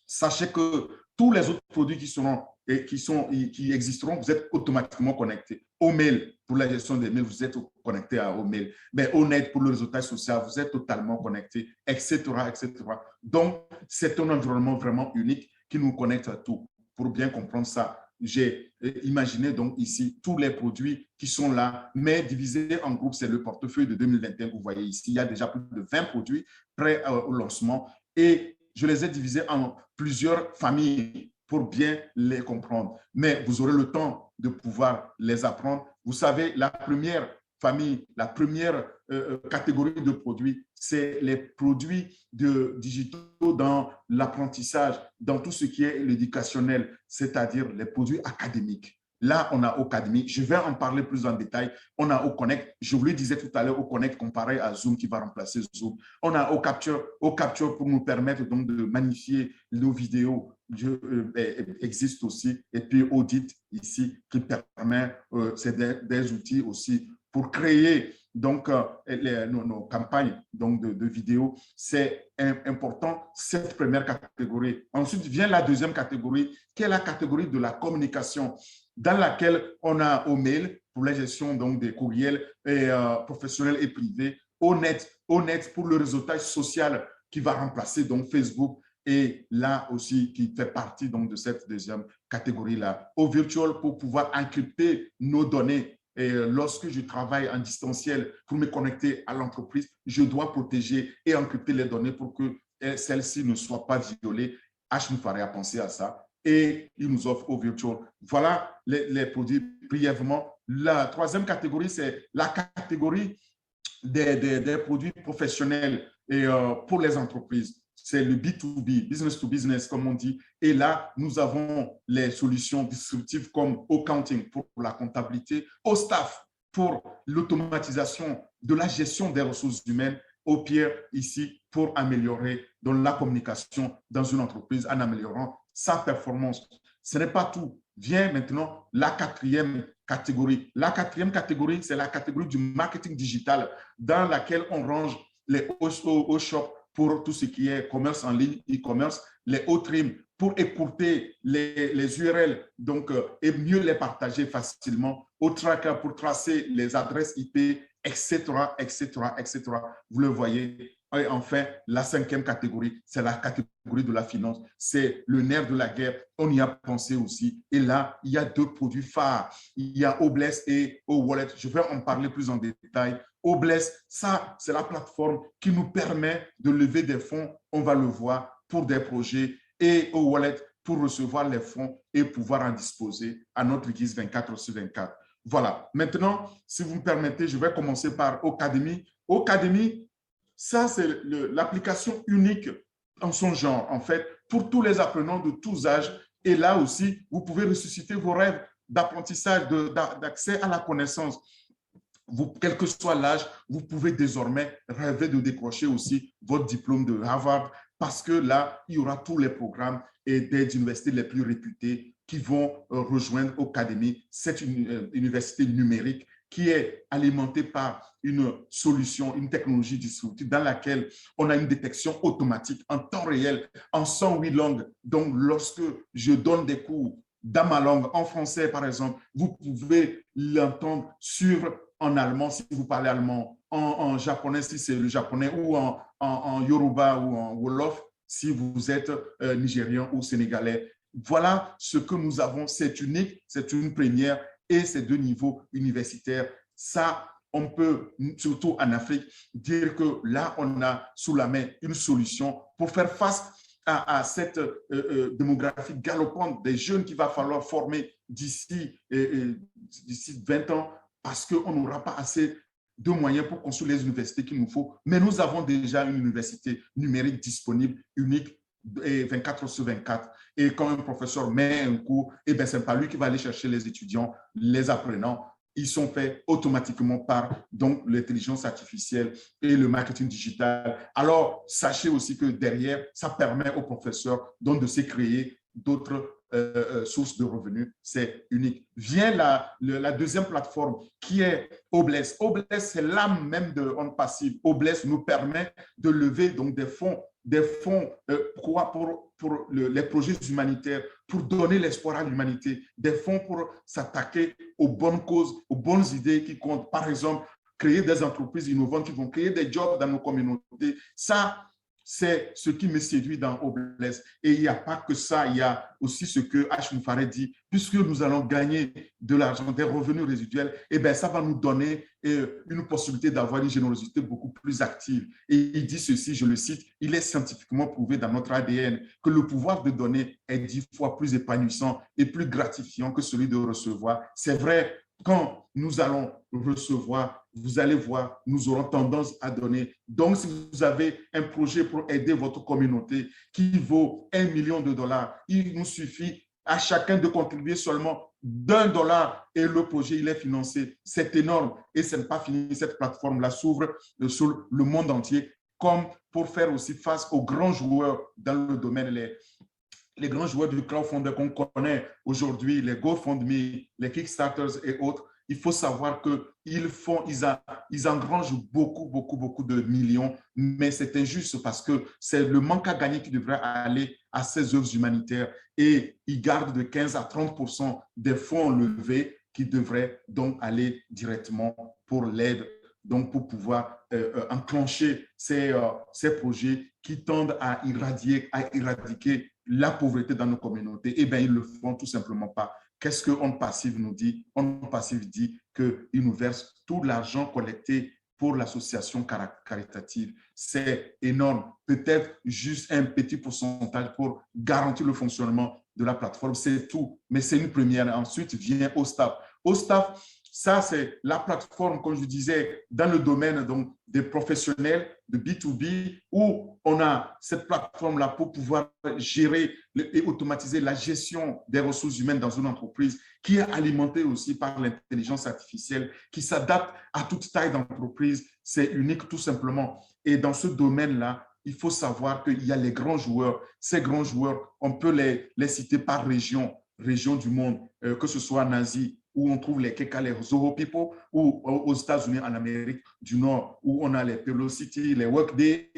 sachez que tous les autres produits qui existeront, vous êtes automatiquement connectés. Au mail, pour la gestion des mails, vous êtes connecté au mail. Mais au net, pour le réseautage social, vous êtes totalement connecté, etc., etc. Donc, c'est un environnement vraiment unique qui nous connecte à tout. Pour bien comprendre ça, j'ai imaginé donc ici tous les produits qui sont là, mais divisés en groupes. C'est le portefeuille de 2021 que vous voyez ici. Il y a déjà plus de 20 produits prêts au lancement et je les ai divisés en plusieurs familles pour bien les comprendre. Mais vous aurez le temps de pouvoir les apprendre. Vous savez, la première famille, la première catégorie de produits, c'est les produits digitaux dans l'apprentissage, dans tout ce qui est l'éducationnel, c'est-à-dire les produits académiques. Là, on a Ocademy. Je vais en parler plus en détail. On a Oconnect. Je vous le disais tout à l'heure, Oconnect comparé à Zoom qui va remplacer Zoom. On a Ocapture. Ocapture pour nous permettre donc de magnifier nos vidéos. Existe aussi. Et puis Audit ici qui permet, c'est des outils aussi pour créer donc nos campagnes donc de vidéos. C'est important, cette première catégorie. Ensuite vient la deuxième catégorie, qui est la catégorie de la communication, dans laquelle on a au mail pour la gestion donc des courriels professionnels et privés, au net pour le réseautage social qui va remplacer donc Facebook et là aussi qui fait partie donc de cette deuxième catégorie-là. Au virtual pour pouvoir encrypter nos données. Et lorsque je travaille en distanciel pour me connecter à l'entreprise, je dois protéger et encrypter les données pour que celles-ci ne soient pas violées. H. Moufaré a pensé à ça et il nous offre au virtual. Voilà les produits brièvement. La troisième catégorie, c'est la catégorie des produits professionnels et pour les entreprises. C'est le B2B, business to business, comme on dit. Et là, nous avons les solutions distributives comme Accounting pour la comptabilité, au staff pour l'automatisation de la gestion des ressources humaines, au pire ici pour améliorer donc, la communication dans une entreprise en améliorant sa performance. Ce n'est pas tout. Vient maintenant la quatrième catégorie. La quatrième catégorie, c'est la catégorie du marketing digital dans laquelle on range les O-Shop pour tout ce qui est commerce en ligne, e-commerce, les O-Trim pour écourter les URL donc, et mieux les partager facilement, O-Tracker pour tracer les adresses IP, etc., etc., etc. Vous le voyez. Et enfin, la cinquième catégorie, c'est la catégorie de la finance. C'est le nerf de la guerre. On y a pensé aussi. Et là, il y a deux produits phares. Il y a Obless et O-Wallet. Je vais en parler plus en détail. Obless, ça, c'est la plateforme qui nous permet de lever des fonds, on va le voir, pour des projets. Et O-Wallet pour recevoir les fonds et pouvoir en disposer à notre guise 24/24. Voilà. Maintenant, si vous me permettez, je vais commencer par Ocademy. Ocademy, ça, c'est l'application unique en son genre, en fait, pour tous les apprenants de tous âges. Et là aussi, vous pouvez ressusciter vos rêves d'apprentissage, d'accès à la connaissance. Quel que soit l'âge, vous pouvez désormais rêver de décrocher aussi votre diplôme de Harvard parce que là, il y aura tous les programmes et des universités les plus réputées qui vont rejoindre Ocademy, cette université numérique qui est alimentée par une solution, une technologie disruptive dans laquelle on a une détection automatique en temps réel, en 108 langues. Donc, lorsque je donne des cours dans ma langue, en français par exemple, vous pouvez l'entendre sur en allemand si vous parlez allemand, en japonais si c'est le japonais, ou en yoruba ou en wolof si vous êtes nigérian ou sénégalais. Voilà ce que nous avons, c'est unique, c'est une première et c'est de niveau universitaire. Ça, on peut, surtout en Afrique, dire que là, on a sous la main une solution pour faire face à cette démographie galopante des jeunes qu'il va falloir former d'ici 20 ans parce qu'on n'aura pas assez de moyens pour construire les universités qu'il nous faut. Mais nous avons déjà une université numérique disponible, unique, et 24 sur 24. Et quand un professeur met un cours, eh bien, ce n'est pas lui qui va aller chercher les étudiants, les apprenants. Ils sont faits automatiquement par donc l'intelligence artificielle et le marketing digital. Alors, sachez aussi que derrière, ça permet aux professeurs donc de se créer d'autres sources de revenus. C'est unique. Vient la deuxième plateforme qui est Obless. Obless, c'est l'âme même de On Passive. Obless nous permet de lever donc des fonds pour les projets humanitaires, pour donner l'espoir à l'humanité, des fonds pour s'attaquer aux bonnes causes, aux bonnes idées qui comptent. Par exemple, créer des entreprises innovantes qui vont créer des jobs dans nos communautés. Ça, c'est ce qui me séduit dans Obless. Et il n'y a pas que ça, il y a aussi ce que H. Moufaré dit, puisque nous allons gagner de l'argent, des revenus résiduels, eh bien, ça va nous donner une possibilité d'avoir une générosité beaucoup plus active. Et il dit ceci, je le cite, il est scientifiquement prouvé dans notre ADN que le pouvoir de donner est 10 fois plus épanouissant et plus gratifiant que celui de recevoir. C'est vrai, quand nous allons recevoir, vous allez voir, nous aurons tendance à donner. Donc, si vous avez un projet pour aider votre communauté qui vaut $1 million, il nous suffit à chacun de contribuer seulement $1 et le projet, il est financé. C'est énorme et ce n'est pas fini. Cette plateforme-là s'ouvre sur le monde entier comme pour faire aussi face aux grands joueurs dans le domaine, les grands joueurs du crowdfunding qu'on connaît aujourd'hui, les GoFundMe, les Kickstarters et autres. Il faut savoir qu'ils engrangent beaucoup de millions, mais c'est injuste parce que c'est le manque à gagner qui devrait aller à ces œuvres humanitaires et ils gardent de 15 à 30% des fonds levés qui devraient donc aller directement pour l'aide, donc pour pouvoir enclencher ces projets qui tendent à éradiquer la pauvreté dans nos communautés. Eh bien, ils ne le font tout simplement pas. Qu'est-ce que On Passive nous dit? On Passive dit qu'il nous verse tout l'argent collecté pour l'association caritative. C'est énorme. Peut-être juste un petit pourcentage pour garantir le fonctionnement de la plateforme. C'est tout. Mais c'est une première. Ensuite vient OSTAF. OSTAF, ça, c'est la plateforme, comme je disais, dans le domaine donc, des professionnels de B2B, où on a cette plateforme-là pour pouvoir gérer et automatiser la gestion des ressources humaines dans une entreprise qui est alimentée aussi par l'intelligence artificielle, qui s'adapte à toute taille d'entreprise. C'est unique tout simplement. Et dans ce domaine-là, il faut savoir qu'il y a les grands joueurs. Ces grands joueurs, on peut les citer par région du monde, que ce soit en Asie, où on trouve les Keka, les Zoho People, ou aux États-Unis, en Amérique du Nord, où on a les Pelocity, les Workday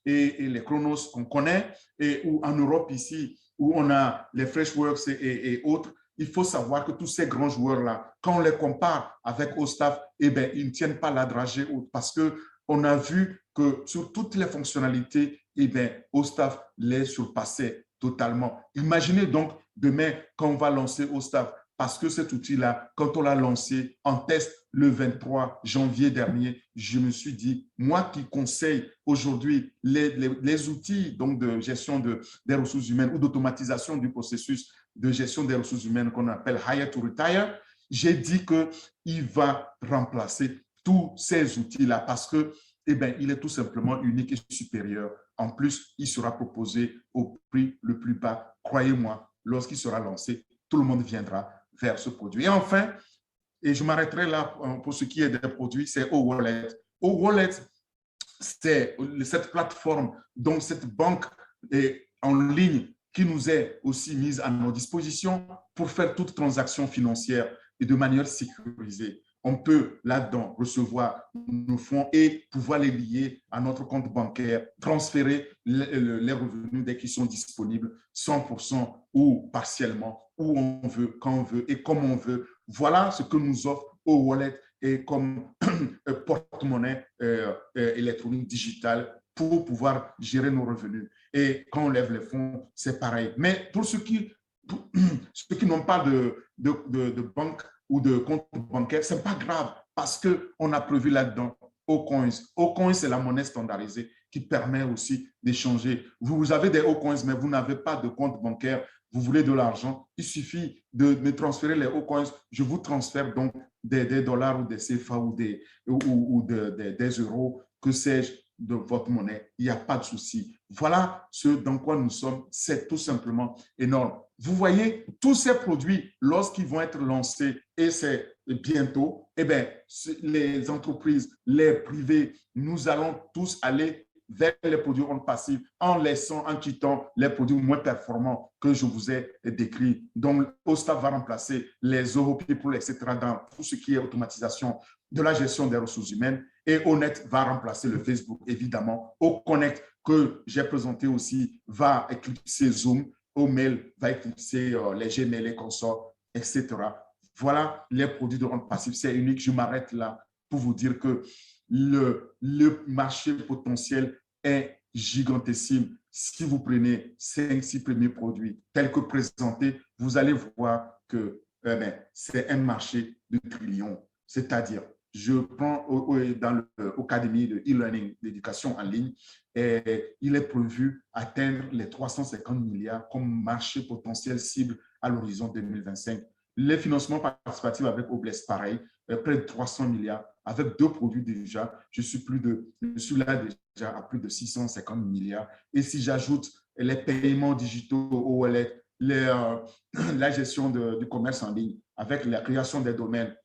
et les Chronos qu'on connaît, et ou en Europe ici, où on a les Freshworks et autres. Il faut savoir que tous ces grands joueurs-là, quand on les compare avec OSTAF, eh bien, ils ne tiennent pas la dragée haute parce qu'on a vu que sur toutes les fonctionnalités, eh bien, OSTAF les surpassait totalement. Imaginez donc demain quand on va lancer OSTAF, parce que cet outil-là, quand on l'a lancé en test le 23 janvier dernier, je me suis dit, moi qui conseille aujourd'hui les outils donc de gestion des ressources humaines ou d'automatisation du processus de gestion des ressources humaines qu'on appelle Hire to Retire, j'ai dit qu'il va remplacer tous ces outils-là parce que eh bien, il est tout simplement unique et supérieur. En plus, il sera proposé au prix le plus bas. Croyez-moi, lorsqu'il sera lancé, tout le monde viendra vers ce produit. Et enfin, et je m'arrêterai là pour ce qui est des produits, c'est OWallet. OWallet, c'est cette plateforme, donc cette banque en ligne qui nous est aussi mise à notre disposition pour faire toute transaction financière et de manière sécurisée. On peut là-dedans recevoir nos fonds et pouvoir les lier à notre compte bancaire, transférer les revenus dès qu'ils sont disponibles, 100% ou partiellement, où on veut, quand on veut et comme on veut. Voilà ce que nous offre Wallet et comme porte-monnaie électronique digitale pour pouvoir gérer nos revenus. Et quand on lève les fonds, c'est pareil. Mais pour ceux qui n'ont pas de banque ou de compte bancaire, ce n'est pas grave parce qu'on a prévu là-dedans Ocoins. Ocoins, c'est la monnaie standardisée qui permet aussi d'échanger. Vous avez des Ocoins, mais vous n'avez pas de compte bancaire, vous voulez de l'argent, il suffit de me transférer les Ocoins, je vous transfère donc des dollars ou des CFA ou des euros, que sais-je, de votre monnaie. Il n'y a pas de souci. Voilà ce dans quoi nous sommes. C'est tout simplement énorme. Vous voyez, tous ces produits, lorsqu'ils vont être lancés, et c'est bientôt, eh bien, les entreprises, les privés, nous allons tous aller vers les produits en passif en quittant les produits moins performants que je vous ai décrits. Donc, OSTA va remplacer les Zoho People, etc. dans tout ce qui est automatisation de la gestion des ressources humaines. Et Onet va remplacer le Facebook, évidemment. OConnect, que j'ai présenté aussi, va éclipser Zoom. Omail va éclipser les Gmail, les consorts, etc. Voilà les produits de rente passive. C'est unique. Je m'arrête là pour vous dire que le marché potentiel est gigantesque. Si vous prenez 5-6 premiers produits tels que présentés, vous allez voir que c'est un marché de trillions. C'est-à-dire, je prends dans l'académie de e-learning, d'éducation en ligne, et il est prévu atteindre les 350 milliards comme marché potentiel cible à l'horizon 2025. Les financements participatifs avec Oblest, pareil, près de 300 milliards. Avec 2 produits déjà, je suis là déjà à plus de 650 milliards. Et si j'ajoute les paiements digitaux au wallet, la gestion du commerce en ligne, avec la création des domaines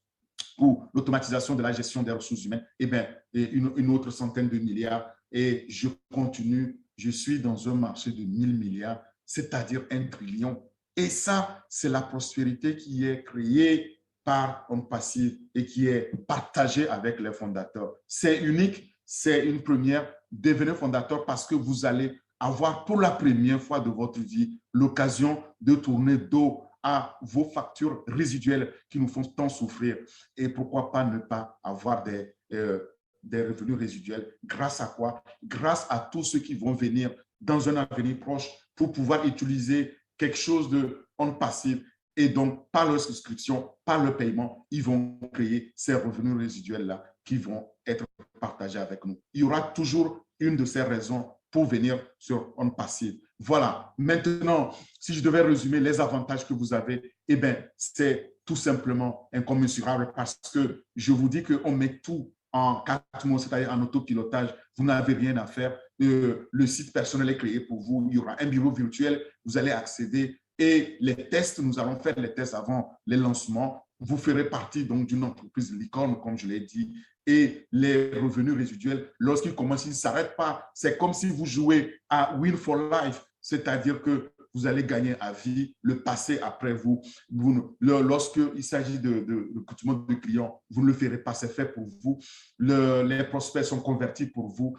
ou l'automatisation de la gestion des ressources humaines, eh bien, une autre centaine de milliards. Et je continue, je suis dans un marché de 1000 milliards, c'est-à-dire 1 trillion. Et ça, c'est la prospérité qui est créée par un passif et qui est partagée avec les fondateurs. C'est unique, c'est une première. Devenez fondateur parce que vous allez avoir pour la première fois de votre vie l'occasion de tourner dos à vos factures résiduelles qui nous font tant souffrir. Et pourquoi pas ne pas avoir des revenus résiduels. Grâce à quoi? Grâce à tous ceux qui vont venir dans un avenir proche pour pouvoir utiliser quelque chose de on-passif. Et donc, par leur souscription, par le paiement, ils vont créer ces revenus résiduels-là qui vont être partagés avec nous. Il y aura toujours une de ces raisons pour venir sur on-passif. Voilà. Maintenant, si je devais résumer les avantages que vous avez, eh bien, c'est tout simplement incommensurable parce que je vous dis qu'on met tout en 4 mots, c'est-à-dire en autopilotage. Vous n'avez rien à faire. Le site personnel est créé pour vous. Il y aura un bureau virtuel. Vous allez accéder et les tests, nous allons faire les tests avant les lancements. Vous ferez partie donc d'une entreprise licorne, comme je l'ai dit, et les revenus résiduels, lorsqu'ils commencent, ils ne s'arrêtent pas. C'est comme si vous jouez à Win for Life, c'est-à-dire que vous allez gagner à vie, le passé après vous. Lorsqu'il s'agit de recrutement de clients, vous ne le ferez pas, c'est fait pour vous. Les prospects sont convertis pour vous.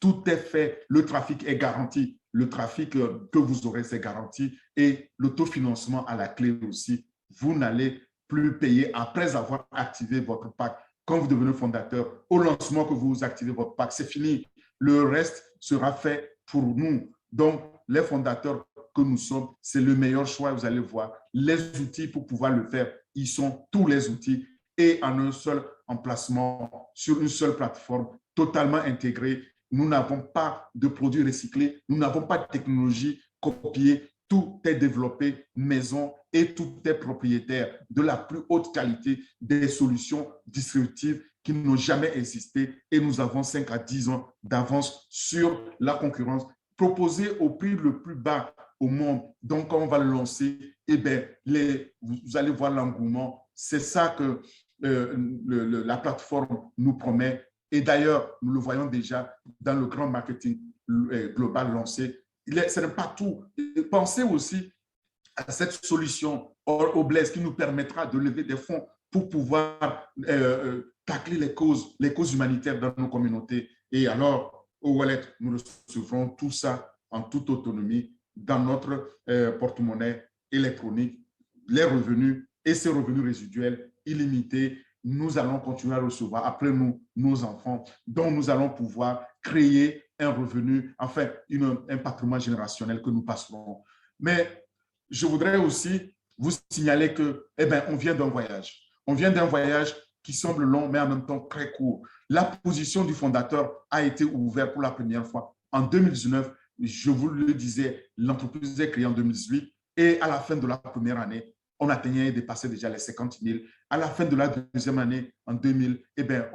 Tout est fait, le trafic est garanti. Le trafic que vous aurez, c'est garanti. Et l'autofinancement à la clé aussi. Vous n'allez plus payer après avoir activé votre pack. Quand vous devenez fondateur, au lancement que vous activez votre pack, c'est fini. Le reste sera fait pour nous. Donc, les fondateurs que nous sommes, c'est le meilleur choix. Vous allez voir, les outils pour pouvoir le faire, ils sont tous les outils et en un seul emplacement, sur une seule plateforme, totalement intégrée. Nous n'avons pas de produits recyclés, nous n'avons pas de technologie copiée. Tout est développé maison et tout est propriétaire de la plus haute qualité, des solutions disruptives qui n'ont jamais existé et nous avons 5 à 10 ans d'avance sur la concurrence proposée au prix le plus bas au monde. Donc, quand on va le lancer, eh bien, vous allez voir l'engouement. C'est ça que la plateforme nous promet. Et d'ailleurs, nous le voyons déjà dans le grand marketing global lancé. ce n'est pas tout. Pensez aussi à cette solution au Blaise qui nous permettra de lever des fonds pour pouvoir tacler les causes humanitaires dans nos communautés. Et alors, au Wallet, nous recevrons tout ça en toute autonomie dans notre porte-monnaie électronique, les revenus et ces revenus résiduels illimités. Nous allons continuer à recevoir après nous, nos enfants, dont nous allons pouvoir créer un revenu, enfin, un patrimoine générationnel que nous passerons. Mais je voudrais aussi vous signaler que, eh bien, on vient d'un voyage. On vient d'un voyage qui semble long, mais en même temps très court. La position du fondateur a été ouverte pour la première fois en 2019. Je vous le disais, l'entreprise est créée en 2018 et à la fin de la première année, on atteignait et dépassait déjà les 50 000. À la fin de la deuxième année, en 2000, eh bien,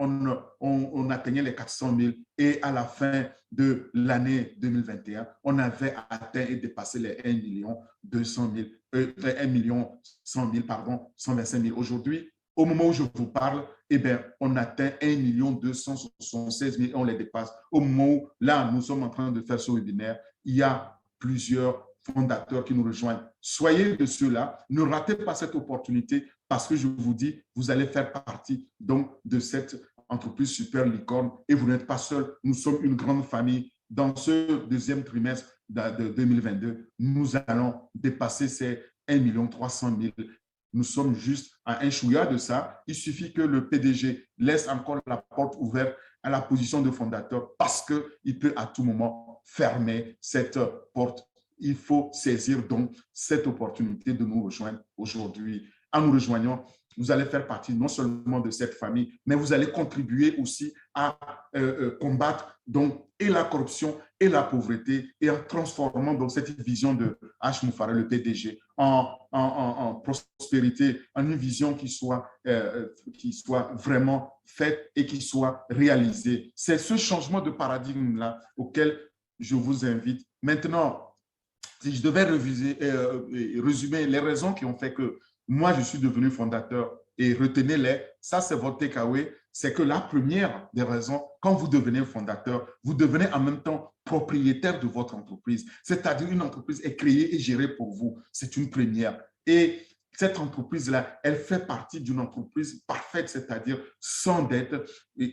on atteignait les 400 000. Et à la fin de l'année 2021, on avait atteint et dépassé les 1 200 000, 1 100 000, pardon, 125 000. Aujourd'hui, au moment où je vous parle, eh bien, on atteint 1 276 000 et on les dépasse. Au moment où, là, nous sommes en train de faire ce webinaire, il y a plusieurs fondateurs qui nous rejoignent. Soyez de ceux-là, ne ratez pas cette opportunité parce que je vous dis, vous allez faire partie donc de cette entreprise super licorne et vous n'êtes pas seul. Nous sommes une grande famille. Dans ce deuxième trimestre de 2022, nous allons dépasser ces 1 300 000. Nous sommes juste à un chouïa de ça. Il suffit que le PDG laisse encore la porte ouverte à la position de fondateur parce qu'il peut à tout moment fermer cette porte. Il faut saisir donc cette opportunité de nous rejoindre aujourd'hui. En nous rejoignant, vous allez faire partie non seulement de cette famille, mais vous allez contribuer aussi à combattre donc et la corruption et la pauvreté et en transformant donc cette vision de H. Moufaré, le PDG, en prospérité, en une vision qui soit vraiment faite et qui soit réalisée. C'est ce changement de paradigme-là auquel je vous invite. Maintenant, si je devais résumer les raisons qui ont fait que moi, je suis devenu fondateur et retenez-les, ça c'est votre takeaway, c'est que la première des raisons, quand vous devenez fondateur, vous devenez en même temps propriétaire de votre entreprise. C'est-à-dire une entreprise est créée et gérée pour vous. C'est une première. Et cette entreprise-là, elle fait partie d'une entreprise parfaite, c'est-à-dire sans dette,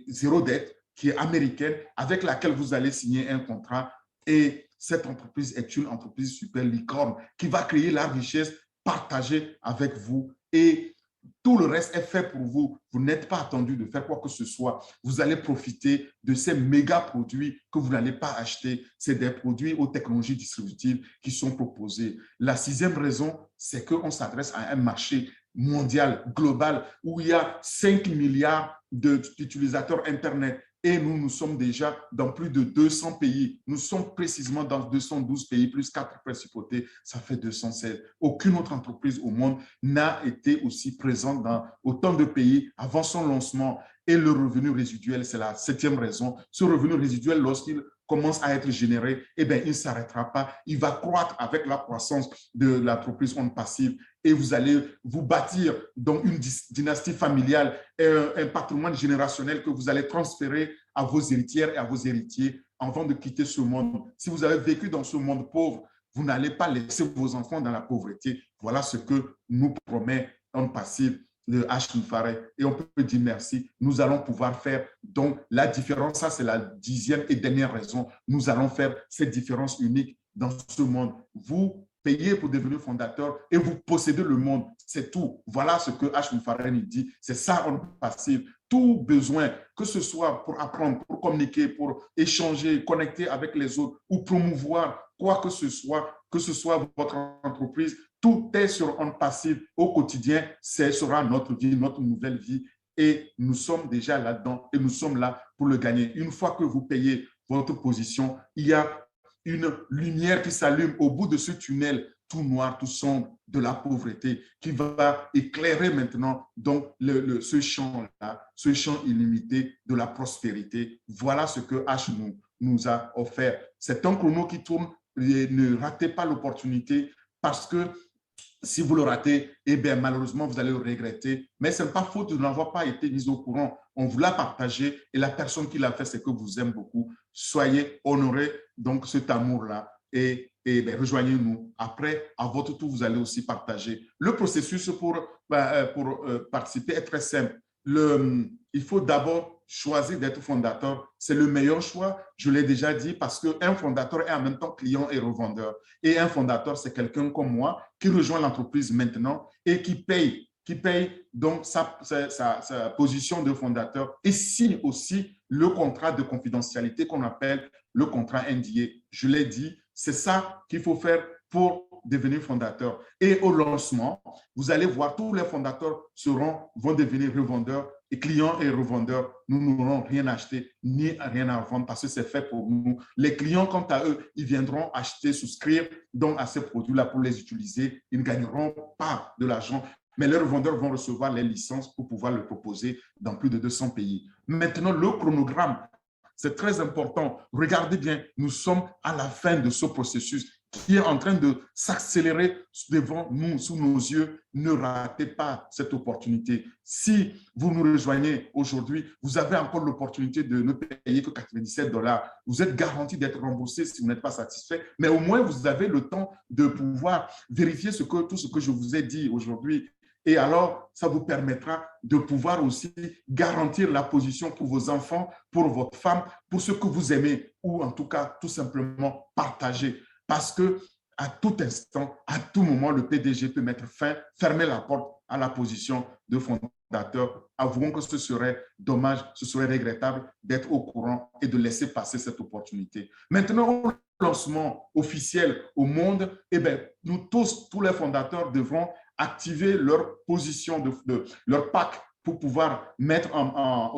zéro dette, qui est américaine, avec laquelle vous allez signer un contrat. Et cette entreprise est une entreprise super licorne qui va créer la richesse partagée avec vous et tout le reste est fait pour vous. Vous n'êtes pas attendu de faire quoi que ce soit. Vous allez profiter de ces méga produits que vous n'allez pas acheter. C'est des produits aux technologies distributives qui sont proposés. La sixième raison, c'est qu'on s'adresse à un marché mondial, global, où il y a 5 milliards d'utilisateurs Internet. Et nous sommes déjà dans plus de 200 pays. Nous sommes précisément dans 212 pays, plus 4 principautés, ça fait 216. Aucune autre entreprise au monde n'a été aussi présente dans autant de pays avant son lancement. Et le revenu résiduel, c'est la septième raison. Ce revenu résiduel, lorsqu'il commence à être généré, eh bien, il ne s'arrêtera pas. Il va croître avec la croissance de l'entreprise on passive et vous allez vous bâtir donc une dynastie familiale, un patrimoine générationnel que vous allez transférer à vos héritières et à vos héritiers avant de quitter ce monde. Si vous avez vécu dans ce monde pauvre, vous n'allez pas laisser vos enfants dans la pauvreté. Voilà ce que nous promet on passive de H. Moufaré et on peut dire merci. Nous allons pouvoir faire donc la différence. Ça, c'est la 10e et dernière raison. Nous allons faire cette différence unique dans ce monde. Vous payez pour devenir fondateur et vous possédez le monde. C'est tout. Voilà ce que H. Moufaré nous dit. C'est ça, on passive. Tout besoin, que ce soit pour apprendre, pour communiquer, pour échanger, connecter avec les autres ou promouvoir quoi que ce soit votre entreprise, tout est sur On Passive au quotidien. Ce sera notre vie, notre nouvelle vie. Et nous sommes déjà là-dedans et nous sommes là pour le gagner. Une fois que vous payez votre position, il y a une lumière qui s'allume au bout de ce tunnel tout noir, tout sombre de la pauvreté qui va éclairer maintenant donc ce champ-là, ce champ illimité de la prospérité. Voilà ce que H nous a offert. C'est un chrono qui tourne et ne ratez pas l'opportunité parce que si vous le ratez, eh bien, malheureusement, vous allez le regretter. Mais ce n'est pas faute de n'avoir pas été mis au courant. On vous l'a partagé et la personne qui l'a fait, c'est que vous aime beaucoup. Soyez honorés donc cet amour-là. et rejoignez-nous. Après, à votre tour, vous allez aussi partager. Le processus pour participer est très simple. Il faut d'abord choisir d'être fondateur. C'est le meilleur choix, je l'ai déjà dit, parce qu'un fondateur est en même temps client et revendeur. Et un fondateur, c'est quelqu'un comme moi qui rejoint l'entreprise maintenant et qui paye donc sa position de fondateur et signe aussi le contrat de confidentialité qu'on appelle le contrat NDA. Je l'ai dit, c'est ça qu'il faut faire pour devenir fondateur. Et au lancement, vous allez voir, tous les fondateurs vont devenir revendeurs et clients et revendeurs. Nous n'aurons rien acheté ni rien à vendre parce que c'est fait pour nous. Les clients, quant à eux, ils viendront acheter, souscrire donc à ces produits-là pour les utiliser. Ils ne gagneront pas de l'argent, mais leurs vendeurs vont recevoir les licences pour pouvoir le proposer dans plus de 200 pays. Maintenant, le chronogramme, c'est très important. Regardez bien, nous sommes à la fin de ce processus qui est en train de s'accélérer devant nous, sous nos yeux. Ne ratez pas cette opportunité. Si vous nous rejoignez aujourd'hui, vous avez encore l'opportunité de ne payer que 97 $. Vous êtes garanti d'être remboursé si vous n'êtes pas satisfait, mais au moins vous avez le temps de pouvoir vérifier tout ce que je vous ai dit aujourd'hui. Et alors, ça vous permettra de pouvoir aussi garantir la position pour vos enfants, pour votre femme, pour ceux que vous aimez, ou en tout cas, tout simplement partager. Parce que à tout instant, à tout moment, le PDG peut mettre fin, fermer la porte à la position de fondateur. Avouons que ce serait dommage, ce serait regrettable d'être au courant et de laisser passer cette opportunité. Maintenant, au lancement officiel au monde, eh bien, nous tous les fondateurs devront activer leur position, leur pack pour pouvoir mettre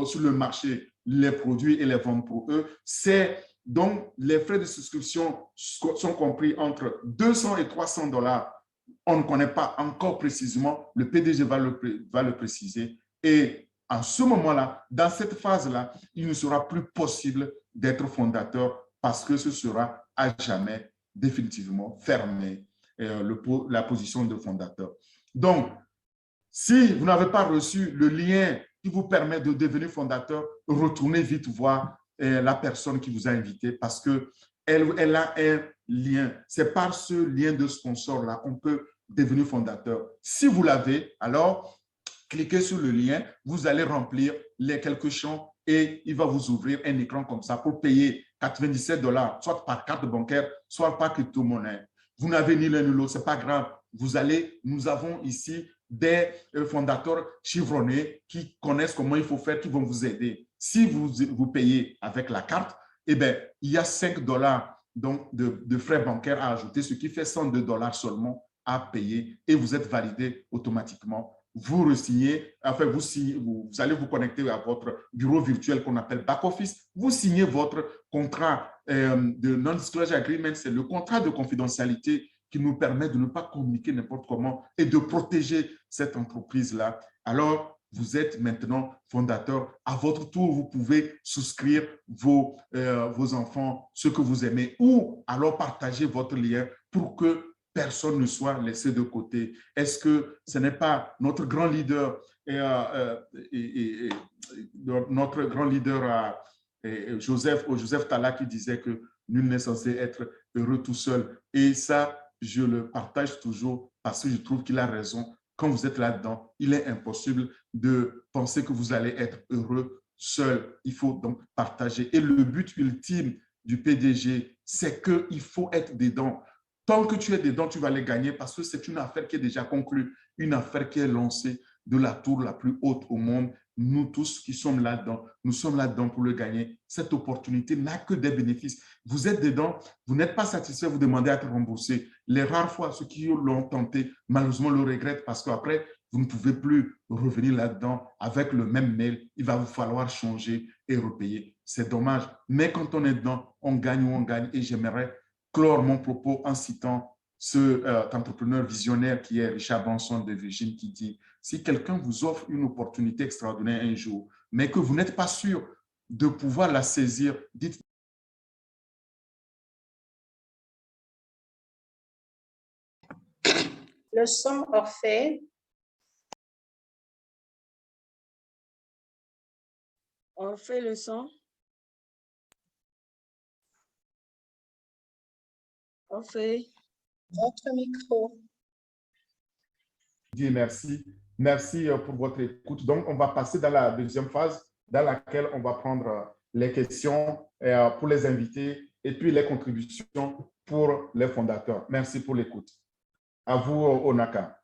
sur le marché les produits et les vendre pour eux. Donc, les frais de souscription sont compris entre 200 et 300 $. On ne connaît pas encore précisément, le PDG va le préciser. Et en ce moment-là, dans cette phase-là, il ne sera plus possible d'être fondateur parce que ce sera à jamais définitivement fermé, la position de fondateur. Donc, si vous n'avez pas reçu le lien qui vous permet de devenir fondateur, retournez vite voir la personne qui vous a invité parce qu'elle a un lien. C'est par ce lien de sponsor-là qu'on peut devenir fondateur. Si vous l'avez, alors cliquez sur le lien, vous allez remplir les quelques champs et il va vous ouvrir un écran comme ça pour payer 97 $, soit par carte bancaire, soit par crypto-monnaie. Vous n'avez ni l'un ni l'autre, ce n'est pas grave. Nous avons ici des fondateurs chevronnés qui connaissent comment il faut faire, qui vont vous aider. Si vous payez avec la carte, eh bien, il y a 5 $ donc de frais bancaires à ajouter, ce qui fait 102 $ seulement à payer et vous êtes validé automatiquement. Vous re-signez, enfin vous allez vous connecter à votre bureau virtuel qu'on appelle back office, vous signez votre contrat de non-disclosure agreement, c'est le contrat de confidentialité qui nous permet de ne pas communiquer n'importe comment et de protéger cette entreprise-là. Alors, vous êtes maintenant fondateur. À votre tour, vous pouvez souscrire vos enfants, ceux que vous aimez, ou alors partager votre lien pour que personne ne soit laissé de côté. Est-ce que ce n'est pas notre grand leader notre grand leader Joseph Tala qui disait que nul n'est censé être heureux tout seul. Et ça, je le partage toujours parce que je trouve qu'il a raison. Quand vous êtes là-dedans, il est impossible de penser que vous allez être heureux seul. Il faut donc partager. Et le but ultime du PDG, c'est qu'il faut être dedans. Tant que tu es dedans, tu vas les gagner parce que c'est une affaire qui est déjà conclue, une affaire qui est lancée de la tour la plus haute au monde. Nous tous qui sommes là-dedans, nous sommes là-dedans pour le gagner. Cette opportunité n'a que des bénéfices. Vous êtes dedans, vous n'êtes pas satisfait, vous demandez à être remboursé. Les rares fois, ceux qui l'ont tenté, malheureusement, le regrettent parce qu'après, vous ne pouvez plus revenir là-dedans avec le même mail. Il va vous falloir changer et repayer. C'est dommage. Mais quand on est dedans, on gagne ou on gagne. Et j'aimerais clore mon propos en citant cet entrepreneur visionnaire qui est Richard Branson de Virgin qui dit « Si quelqu'un vous offre une opportunité extraordinaire un jour, mais que vous n'êtes pas sûr de pouvoir la saisir, dites le son Orphée. On fait le son. On fait votre micro. Dieu merci. Merci pour votre écoute. Donc, on va passer dans la deuxième phase dans laquelle on va prendre les questions pour les invités et puis les contributions pour les fondateurs. Merci pour l'écoute. À vous, Onaka.